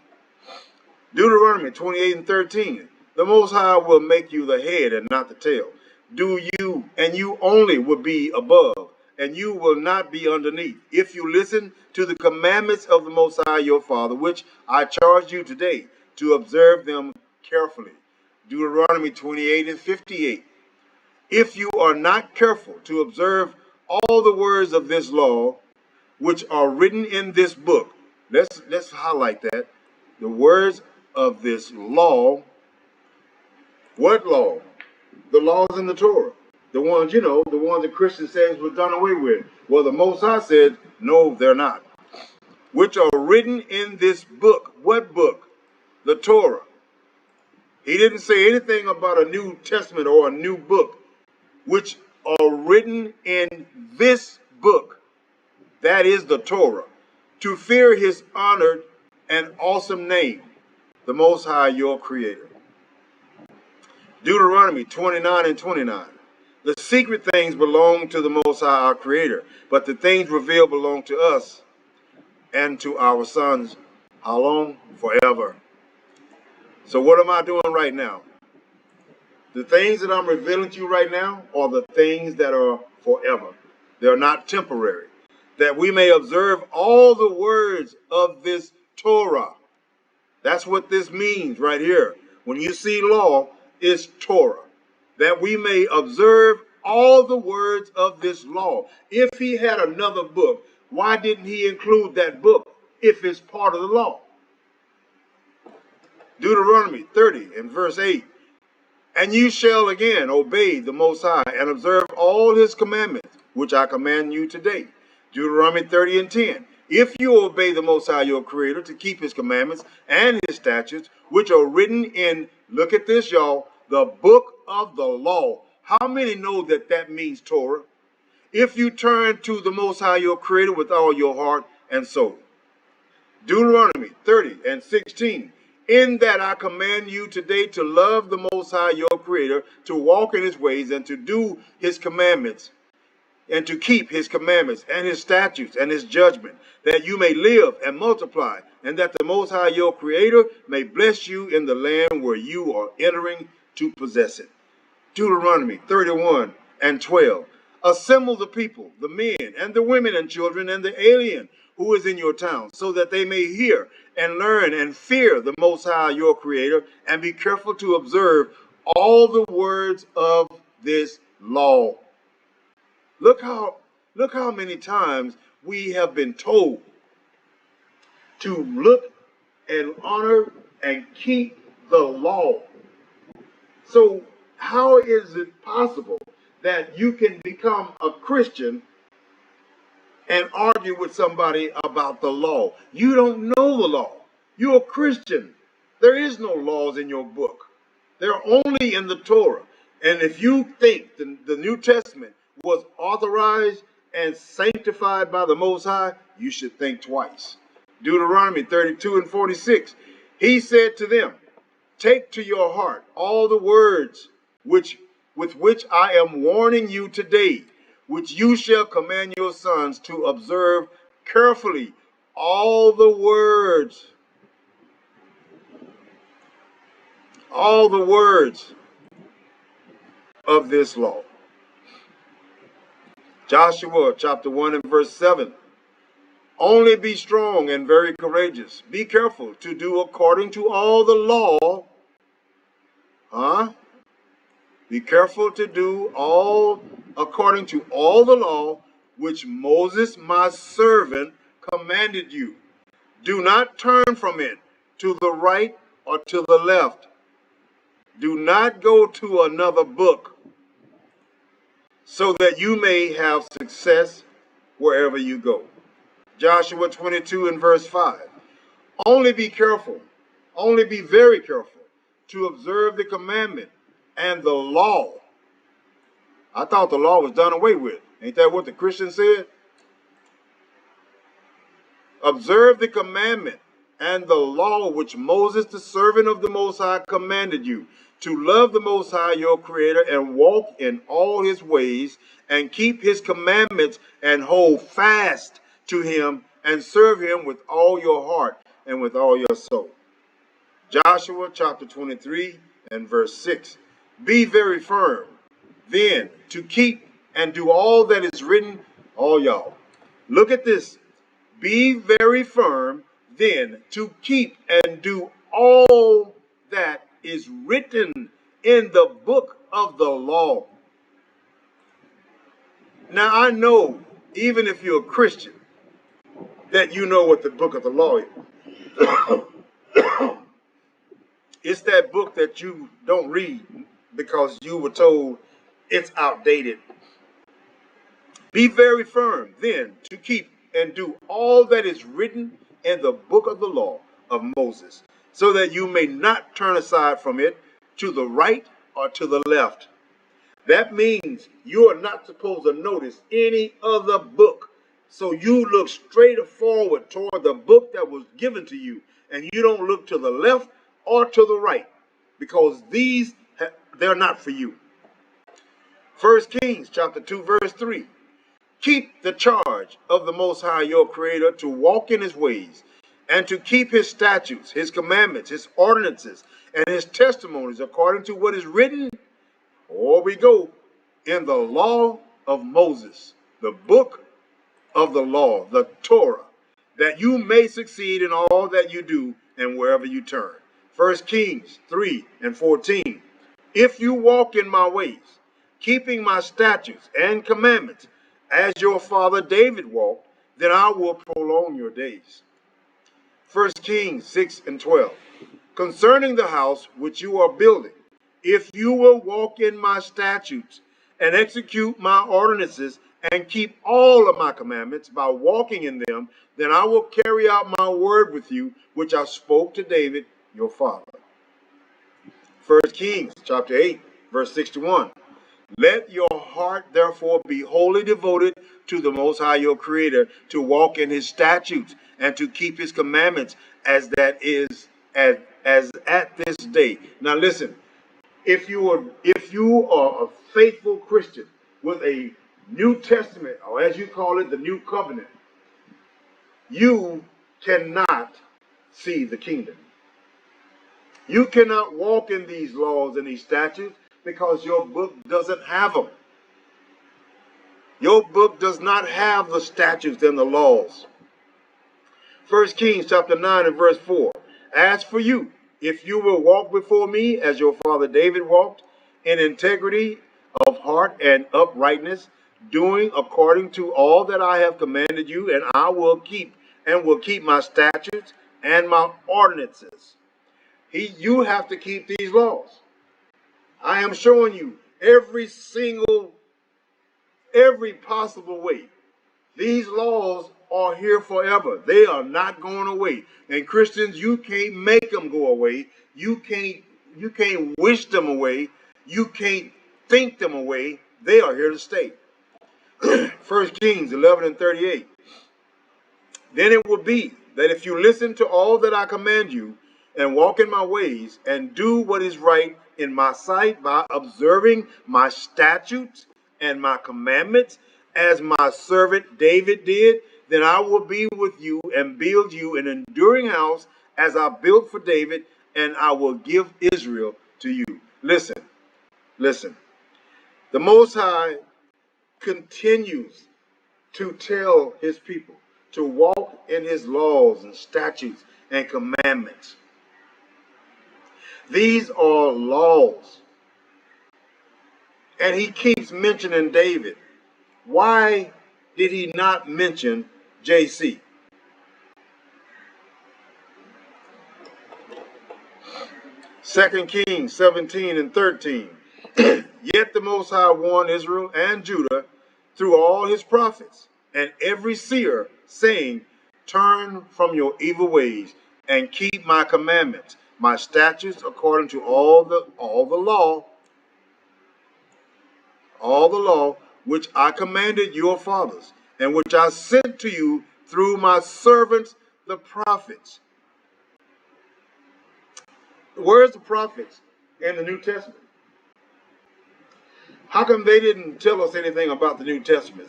Deuteronomy 28 and 13. The Most High will make you the head and not the tail. You only will be above, and you will not be underneath, if you listen to the commandments of the Most High your Father, which I charge you today, to observe them carefully. Deuteronomy 28 and 58. If you are not careful to observe all the words of this law, which are written in this book, let's highlight that. The words of this law. What law? The laws in the Torah. The ones, the ones that Christians says were done away with. Well, the Most High said, no, they're not. Which are written in this book. What book? The Torah. He didn't say anything about a New Testament or a new book. Which are written in this book. That is the Torah. To fear his honored and awesome name, the Most High your Creator. Deuteronomy 29 and 29. The secret things belong to the Most High our Creator, but the things revealed belong to us and to our sons. How long? Forever. So what am I doing right now? The things that I'm revealing to you right now are the things that are forever. They're not temporary. That we may observe all the words of this Torah. That's what this means right here. When you see law, it's Torah. That we may observe all the words of this law. If he had another book, why didn't he include that book if it's part of the law? Deuteronomy 30 and verse 8. And you shall again obey the Most High and observe all his commandments, which I command you today. Deuteronomy 30:10. If you obey the Most High your Creator to keep his commandments and his statutes, which are written in, look at this, y'all, the book of the law. How many know that that means Torah? If you turn to the Most High your Creator with all your heart and soul. Deuteronomy 30:16. In that I command you today to love the Most High your Creator, to walk in his ways, and to do his commandments, and to keep his commandments and his statutes and his judgment, that you may live and multiply, and that the Most High your Creator may bless you in the land where you are entering to possess it. Deuteronomy 31:12. Assemble the people, the men and the women and children and the alien who is in your town, so that they may hear and learn and fear the Most High your Creator, and be careful to observe all the words of this law. Look how many times we have been told to look and honor and keep the law. So how is it possible that you can become a Christian and argue with somebody about the law? You don't know the law. You're a Christian. There is no laws in your book. They're only in the Torah. And if you think the New Testament was authorized and sanctified by the Most High, you should think twice. Deuteronomy 32:46. He said to them, take to your heart all the words with which I am warning you today, which you shall command your sons to observe carefully all the words of this law. Joshua chapter 1 and verse 7. Only be strong and very courageous. Be careful to do according to all the law. Be careful to do all according to all the law which Moses my servant commanded you. Do not turn from it to the right or to the left. Do not go to another book, so that you may have success wherever you go. Joshua 22 and verse 5. Only be careful, only be very careful to observe the commandment and the law. I thought the law was done away with. Ain't that what the Christian said? Observe the commandment and the law which Moses, the servant of the Most High, commanded you, to love the Most High your Creator, and walk in all his ways, and keep his commandments, and hold fast to him, and serve him with all your heart and with all your soul. Joshua chapter 23 and verse 6. Be very firm then to keep and do all that is written. All y'all, look at this. Be very firm then to keep and do all that is written in the book of the law. Now I know, even if you're a Christian, that you know what the book of the law is. It's that book that you don't read because you were told it's outdated. Be very firm then to keep and do all that is written in the book of the law of Moses, so that you may not turn aside from it to the right or to the left. That means you are not supposed to notice any other book. So you look straight forward toward the book that was given to you, and you don't look to the left or to the right, because they're not for you. 1 Kings chapter 2 verse 3. Keep the charge of the Most High your Creator, to walk in his ways, and to keep his statutes, his commandments, his ordinances, and his testimonies, according to what is written, or we go, in the law of Moses, the book of the law, the Torah, that you may succeed in all that you do and wherever you turn. 1 Kings 3 and 14. If you walk in my ways, keeping my statutes and commandments, as your father David walked, then I will prolong your days. 1 Kings 6 and 12. Concerning the house which you are building, if you will walk in my statutes and execute my ordinances and keep all of my commandments by walking in them, then I will carry out my word with you, which I spoke to David, your father. 1 Kings chapter 8, verse 61. Let your heart therefore be wholly devoted to the Most High your Creator, to walk in his statutes and to keep his commandments as that is as at this day. Now listen, if you are a faithful Christian with a New Testament, or as you call it, the New Covenant, you cannot see the kingdom. You cannot walk in these laws and these statutes because your book doesn't have them. Your book does not have the statutes and the laws. 1 Kings chapter 9 and verse 4. As for you, if you will walk before me as your father David walked, in integrity of heart and uprightness, doing according to all that I have commanded you, and I will keep my statutes and my ordinances. You have to keep these laws. I am showing you every possible way. These laws are here forever. They are not going away. And Christians, you can't make them go away. You can't wish them away. You can't think them away. They are here to stay. 1 Kings 11 and 38. Then it will be that if you listen to all that I command you and walk in my ways and do what is right in my sight by observing my statutes and my commandments, as my servant David did, then I will be with you and build you an enduring house as I built for David, and I will give Israel to you. Listen. The Most High continues to tell his people to walk in his laws and statutes and commandments. These are laws. And he keeps mentioning David. Why did he not mention JC? Second Kings 17 and 13. Yet the Most High warned Israel and Judah through all his prophets and every seer, saying, turn from your evil ways and keep my commandments, my statutes, according to all the law which I commanded your fathers, and which I sent to you through my servants the prophets. Where's the prophets in the New Testament? How come they didn't tell us anything about the New Testament?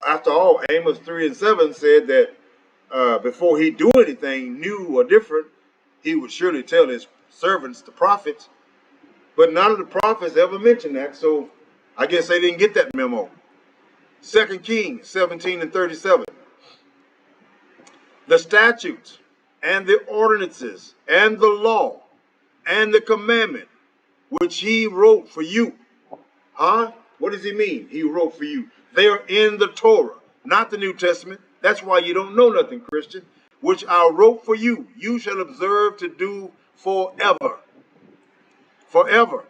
After all, Amos 3 and 7 said that before he do anything new or different, he would surely tell his servants, the prophets. But none of the prophets ever mentioned that, so I guess they didn't get that memo. 2 Kings 17 and 37. The statutes and the ordinances and the law and the commandment which he wrote for you. Huh? What does he mean? He wrote for you. They are in the Torah, not the New Testament. That's why you don't know nothing, Christian. Which I wrote for you. You shall observe to do forever. Forever.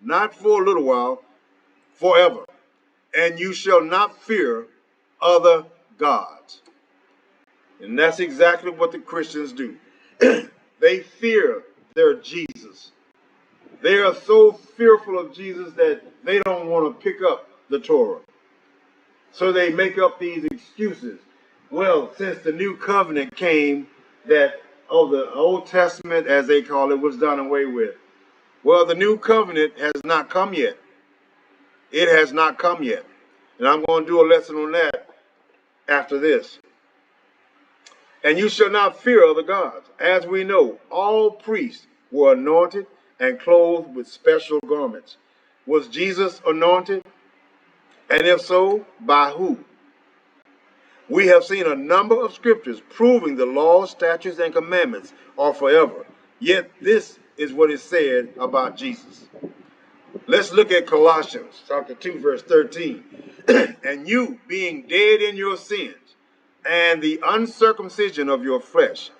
Not for a little while. Forever. And you shall not fear other gods. And that's exactly what the Christians do. They fear their Jesus. They are so fearful of Jesus that they don't want to pick up the Torah. So they make up these excuses. Well, since the new covenant came, that, the Old Testament, as they call it, was done away with. Well, the new covenant has not come yet. It has not come yet. And I'm going to do a lesson on that after this. And you shall not fear other gods. As we know, all priests were anointed and clothed with special garments. Was Jesus anointed? And if so, by who? We have seen a number of scriptures proving the laws, statutes, and commandments are forever. Yet this is what is said about Jesus. Let's look at Colossians chapter 2, verse 13. And you, being dead in your sins and the uncircumcision of your flesh,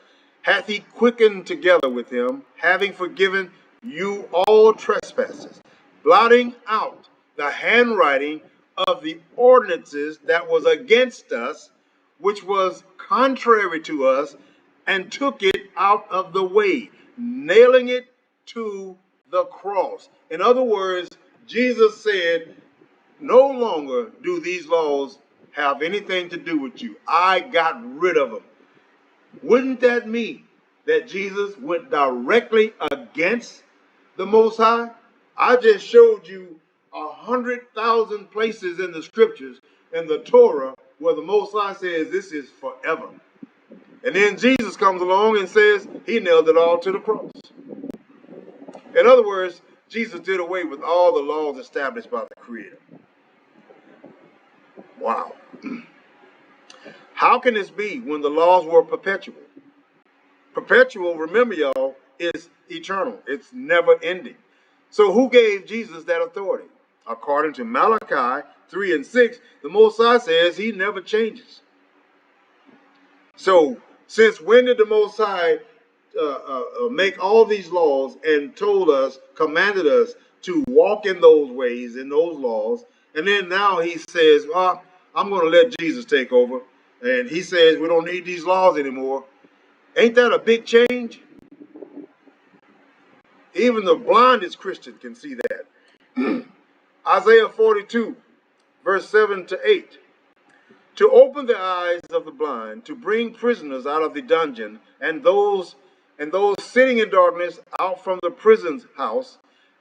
hath he quickened together with him, having forgiven you all trespasses, blotting out the handwriting of the ordinances that was against us, which was contrary to us, and took it out of the way, nailing it to the cross. In other words, Jesus said, no longer do these laws have anything to do with you. I got rid of them. Wouldn't that mean that Jesus went directly against the Most High? I just showed you 100,000 places in the scriptures in the Torah where the Most High says this is forever. And then Jesus comes along and says he nailed it all to the cross. In other words, Jesus did away with all the laws established by the Creator. Wow. How can this be when the laws were perpetual? Perpetual, remember y'all, is eternal. It's never ending. So who gave Jesus that authority? According to Malachi 3 and 6, the Most High says he never changes. So since when did the Most High make all these laws and told us, commanded us to walk in those ways, in those laws, and then now he says, well, I'm going to let Jesus take over, and he says we don't need these laws anymore. Ain't that a big change? Even the blindest Christian can see that. Isaiah 42, verse 7 to 8. To open the eyes of the blind, to bring prisoners out of the dungeon, and those sitting in darkness out from the prison's house.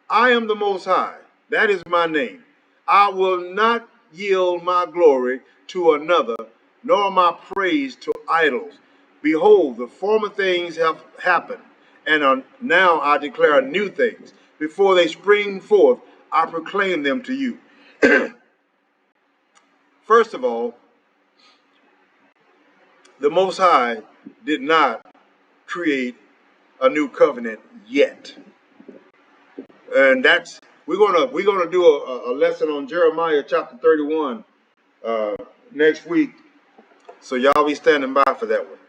I am the Most High. That is my name. I will not yield my glory to another, nor my praise to idols. Behold, the former things have happened, and now I declare new things. Before they spring forth, I proclaim them to you. First of all, the Most High did not create a new covenant yet, and that's we're gonna do a lesson on Jeremiah chapter 31 next week. So y'all be standing by for that one.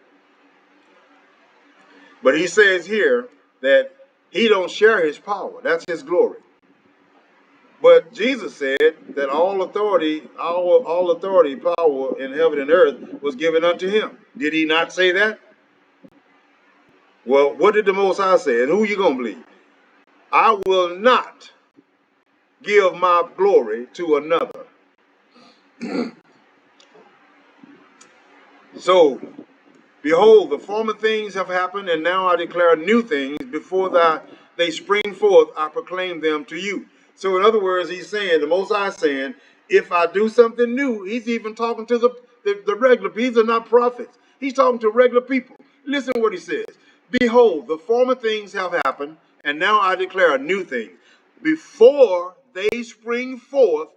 But he says here that he don't share his power. That's his glory. But Jesus said that all authority, power in heaven and earth was given unto him. Did he not say that? Well, what did the Most High say? And who you gonna believe? I will not give my glory to another. So, behold, the former things have happened, and now I declare new things. Before they spring forth, I proclaim them to you. So, in other words, he's saying, the Most High is saying, if I do something new, he's even talking to the regular people. These are not prophets. He's talking to regular people. Listen to what he says. Behold, the former things have happened, and now I declare a new thing. Before they spring forth,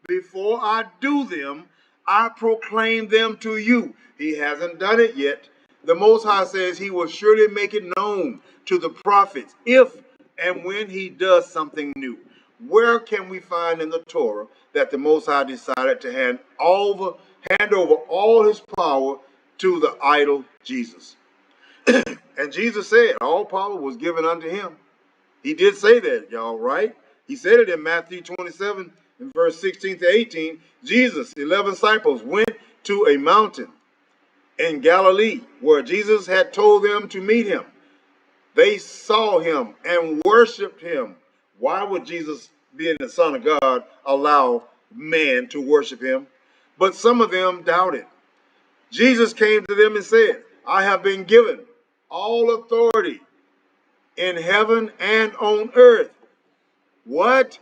before I do them, I proclaim them to you. He hasn't done it yet. The Most High says he will surely make it known to the prophets if and when he does something new. Where can we find in the Torah that the Most High decided to hand over all his power to the idol Jesus? And Jesus said all power was given unto him. He did say that, y'all, right? He said it in Matthew 27, in verse 16 to 18. Jesus, 11 disciples, went to a mountain in Galilee where Jesus had told them to meet him. They saw him and worshiped him. Why would Jesus, being the Son of God, allow man to worship him? But some of them doubted. Jesus came to them and said, I have been given all authority in heaven and on earth. What?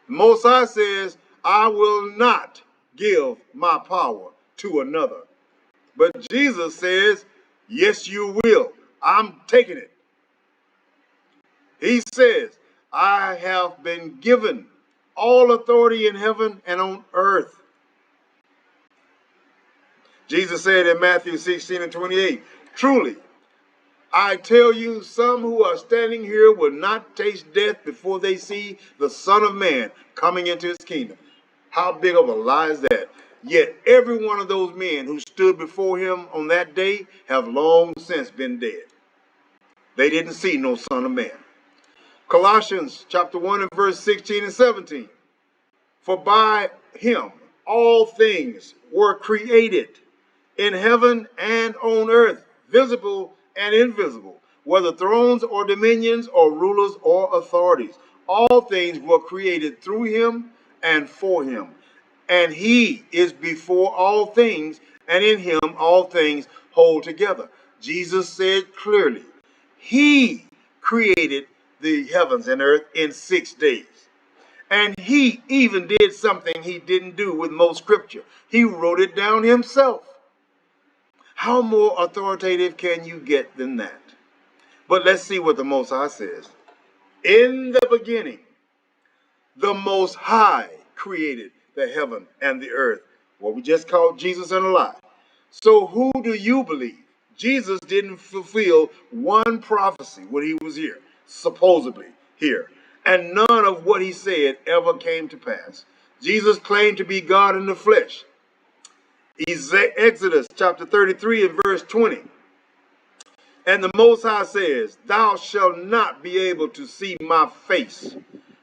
Most High says, I will not give my power to another. But Jesus says, yes, you will. I'm taking it. He says, I have been given all authority in heaven and on earth. Jesus said in Matthew 16 and 28, truly, I tell you, some who are standing here will not taste death before they see the Son of Man coming into his kingdom. How big of a lie is that? Yet every one of those men who stood before him on that day have long since been dead. They didn't see no Son of Man. Colossians chapter 1 and verse 16 and 17. For by him all things were created, in heaven and on earth, visible and invisible, whether thrones or dominions or rulers or authorities. All things were created through him and for him. And he is before all things, and in him all things hold together. Jesus said clearly, he created the heavens and earth in 6 days. And he even did something he didn't do with most scripture. He wrote it down himself. How more authoritative can you get than that? But let's see what the Most High says. In the beginning, the Most High created the heaven and the earth. What we just called Jesus and a lie. So who do you believe? Jesus didn't fulfill one prophecy when he was here, supposedly here. And none of what he said ever came to pass. Jesus claimed to be God in the flesh. Exodus chapter 33 and verse 20. And the Most High says, thou shalt not be able to see my face,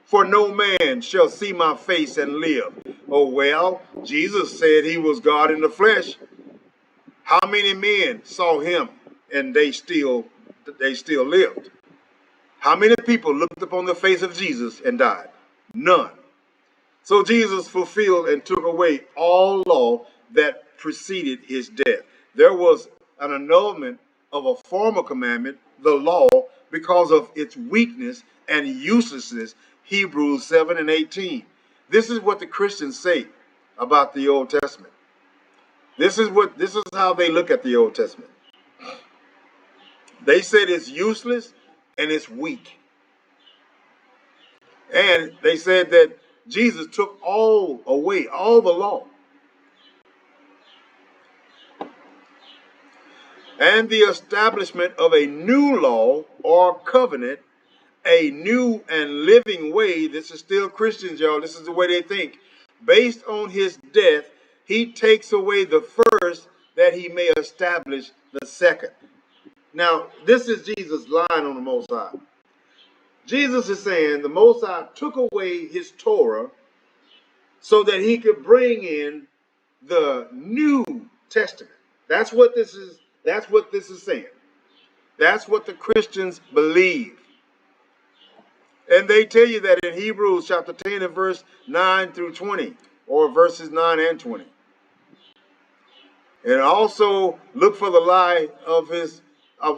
for no man shall see my face and live. Oh, well, Jesus said he was God in the flesh. How many men saw him and they still lived? How many people looked upon the face of Jesus and died? None. So Jesus fulfilled and took away all law that preceded his death. There was an annulment of a former commandment, the law, because of its weakness and uselessness, Hebrews 7 and 18. This is what the Christians say about the Old Testament. This is how they look at the Old Testament. They said it's useless and it's weak. And they said that Jesus took away all the law. And the establishment of a new law or covenant, a new and living way. This is still Christians, y'all. This is the way they think. Based on his death, he takes away the first that he may establish the second. Now, this is Jesus' line on the Most High. Jesus is saying the Most High took away his Torah so that he could bring in the New Testament. That's what this is. That's what this is saying. That's what the Christians believe. And they tell you that in Hebrews chapter 10 and verse 9 through 20, or verses 9 and 20. And also look for the lie of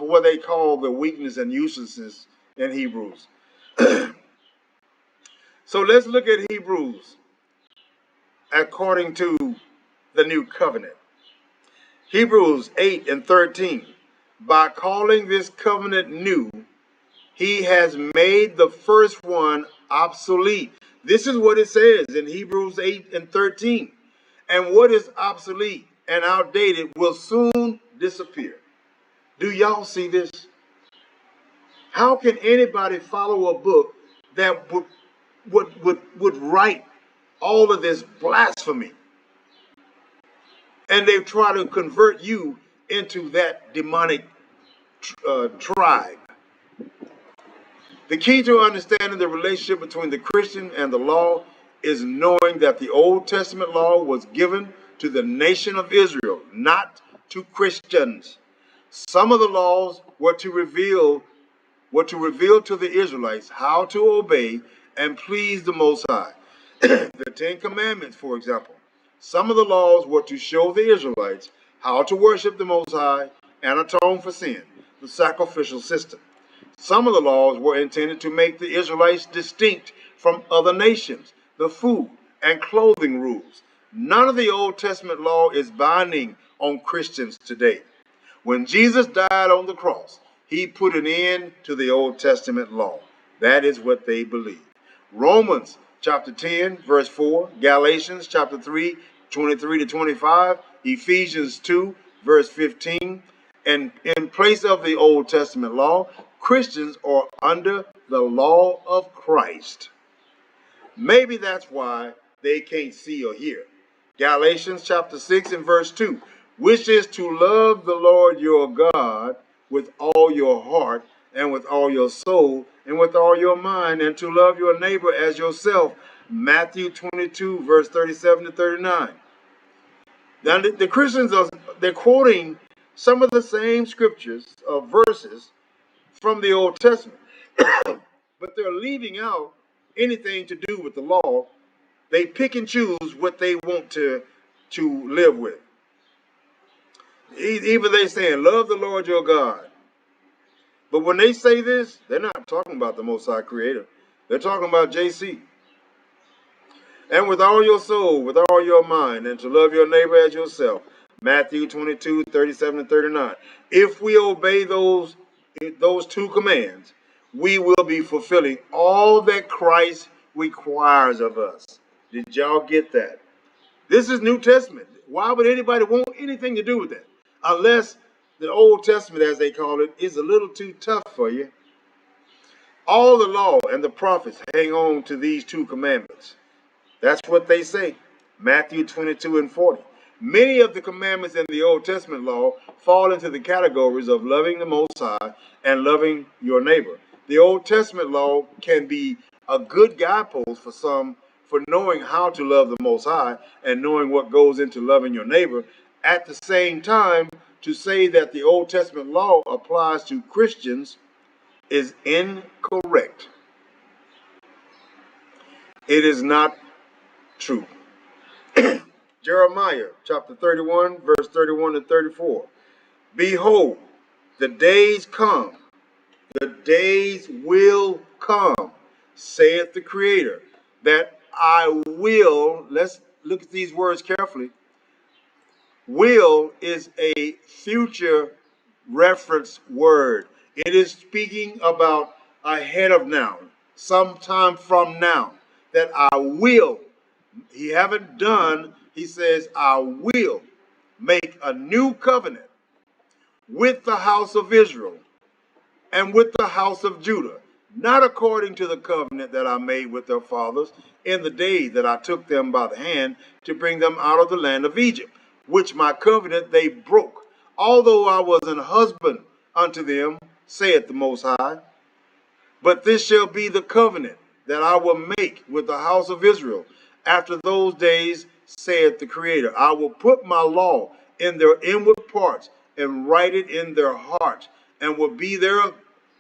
what they call the weakness and uselessness in Hebrews. So let's look at Hebrews according to the new covenant. Hebrews 8 and 13. By calling this covenant new, he has made the first one obsolete. This is what it says in Hebrews 8 and 13. And what is obsolete and outdated will soon disappear. Do y'all see this? How can anybody follow a book that would write all of this blasphemy? And they try to convert you into that demonic tribe. The key to understanding the relationship between the Christian and the law is knowing that the Old Testament law was given to the nation of Israel, not to Christians. Some of the laws were to reveal to the Israelites how to obey and please the Most High. The Ten Commandments, for example. Some of the laws were to show the Israelites how to worship the Most High and atone for sin, the sacrificial system. Some of the laws were intended to make the Israelites distinct from other nations, the food and clothing rules. None of the Old Testament law is binding on Christians today. When Jesus died on the cross, he put an end to the Old Testament law. That is what they believe. Romans chapter 10, verse 4, Galatians chapter 3, 23 to 25, Ephesians 2, verse 15. And in place of the Old Testament law, Christians are under the law of Christ. Maybe that's why they can't see or hear. Galatians chapter 6 and verse 2, which is to love the Lord your God with all your heart and with all your soul and with all your mind, and to love your neighbor as yourself. Matthew 22, verse 37 to 39. Now, the Christians they're quoting some of the same scriptures or verses from the Old Testament, but they're leaving out anything to do with the law. They pick and choose what they want to live with. Even they saying, love the Lord your God. But when they say this, they're not talking about the Most High Creator. They're talking about JC. And with all your soul, with all your mind, and to love your neighbor as yourself. Matthew 22, 37 and 39. If we obey those two commands, we will be fulfilling all that Christ requires of us. Did y'all get that? This is New Testament. Why would anybody want anything to do with that? Unless the Old Testament, as they call it, is a little too tough for you. All the law and the prophets hang on to these two commandments. That's what they say. Matthew 22 and 40. Many of the commandments in the Old Testament law fall into the categories of loving the Most High and loving your neighbor. The Old Testament law can be a good guidepost for some for knowing how to love the Most High and knowing what goes into loving your neighbor. At the same time, to say that the Old Testament law applies to Christians is incorrect. It is not true. Jeremiah chapter 31, verse 31 and 34. Behold, the days come, the days will come, saith the Creator, that I will, let's look at these words carefully. Will is a future reference word. It is speaking about ahead of now, sometime from now, that I will. He haven't done, he says, I will make a new covenant with the house of Israel and with the house of Judah, not according to the covenant that I made with their fathers in the day that I took them by the hand to bring them out of the land of Egypt, which my covenant they broke, although I was an husband unto them, saith the Most High. But this shall be the covenant that I will make with the house of Israel after those days, saith the Creator. I will put my law in their inward parts and write it in their hearts, and will be their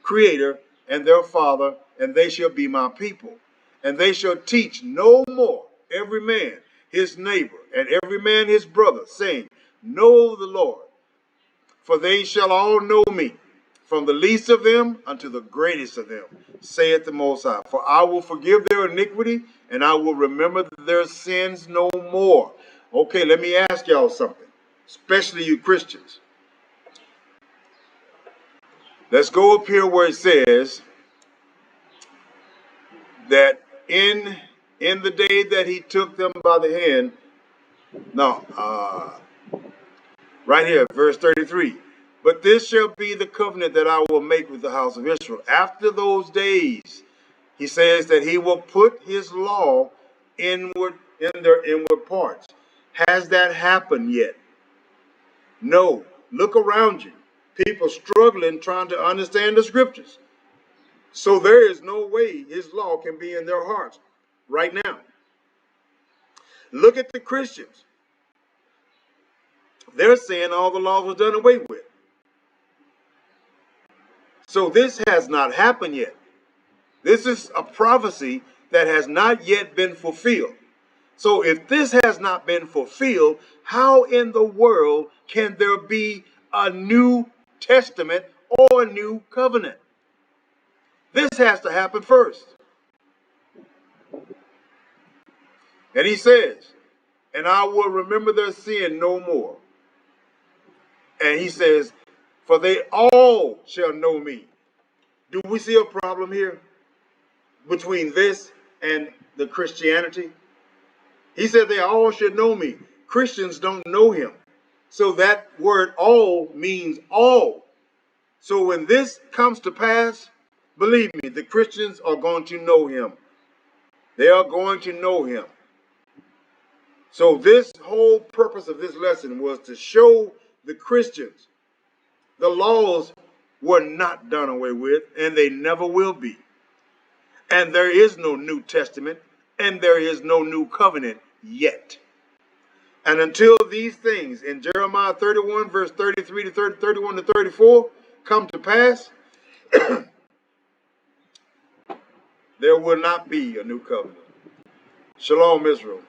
Creator and their Father, and they shall be my people. And they shall teach no more every man his neighbor and every man his brother, saying, Know the Lord, for they shall all know me, from the least of them unto the greatest of them, saith the Most High. For I will forgive their iniquity, and I will remember their sins no more. Okay, let me ask y'all something, especially you Christians. Let's go up here where it says that in the day that he took them by the hand. Right here, verse 33. But this shall be the covenant that I will make with the house of Israel. After those days, he says that he will put his law in their inward parts. Has that happened yet? No. Look around you. People struggling trying to understand the scriptures. So there is no way his law can be in their hearts right now. Look at the Christians. They're saying all the law was done away with. So this has not happened yet. This is a prophecy that has not yet been fulfilled. So if this has not been fulfilled, how in the world can there be a new testament or a new covenant? This has to happen first. And he says, and I will remember their sin no more. And he says, for they all shall know me. Do we see a problem here between this and the Christianity? He said they all should know me. Christians don't know him. So that word all means all. So when this comes to pass, believe me, the Christians are going to know him. They are going to know him. So this whole purpose of this lesson was to show the Christians the laws were not done away with, and they never will be. And there is no New Testament and there is no new covenant yet. And until these things in Jeremiah 31, verse 33 to 31 to 34 come to pass, there will not be a new covenant. Shalom, Israel.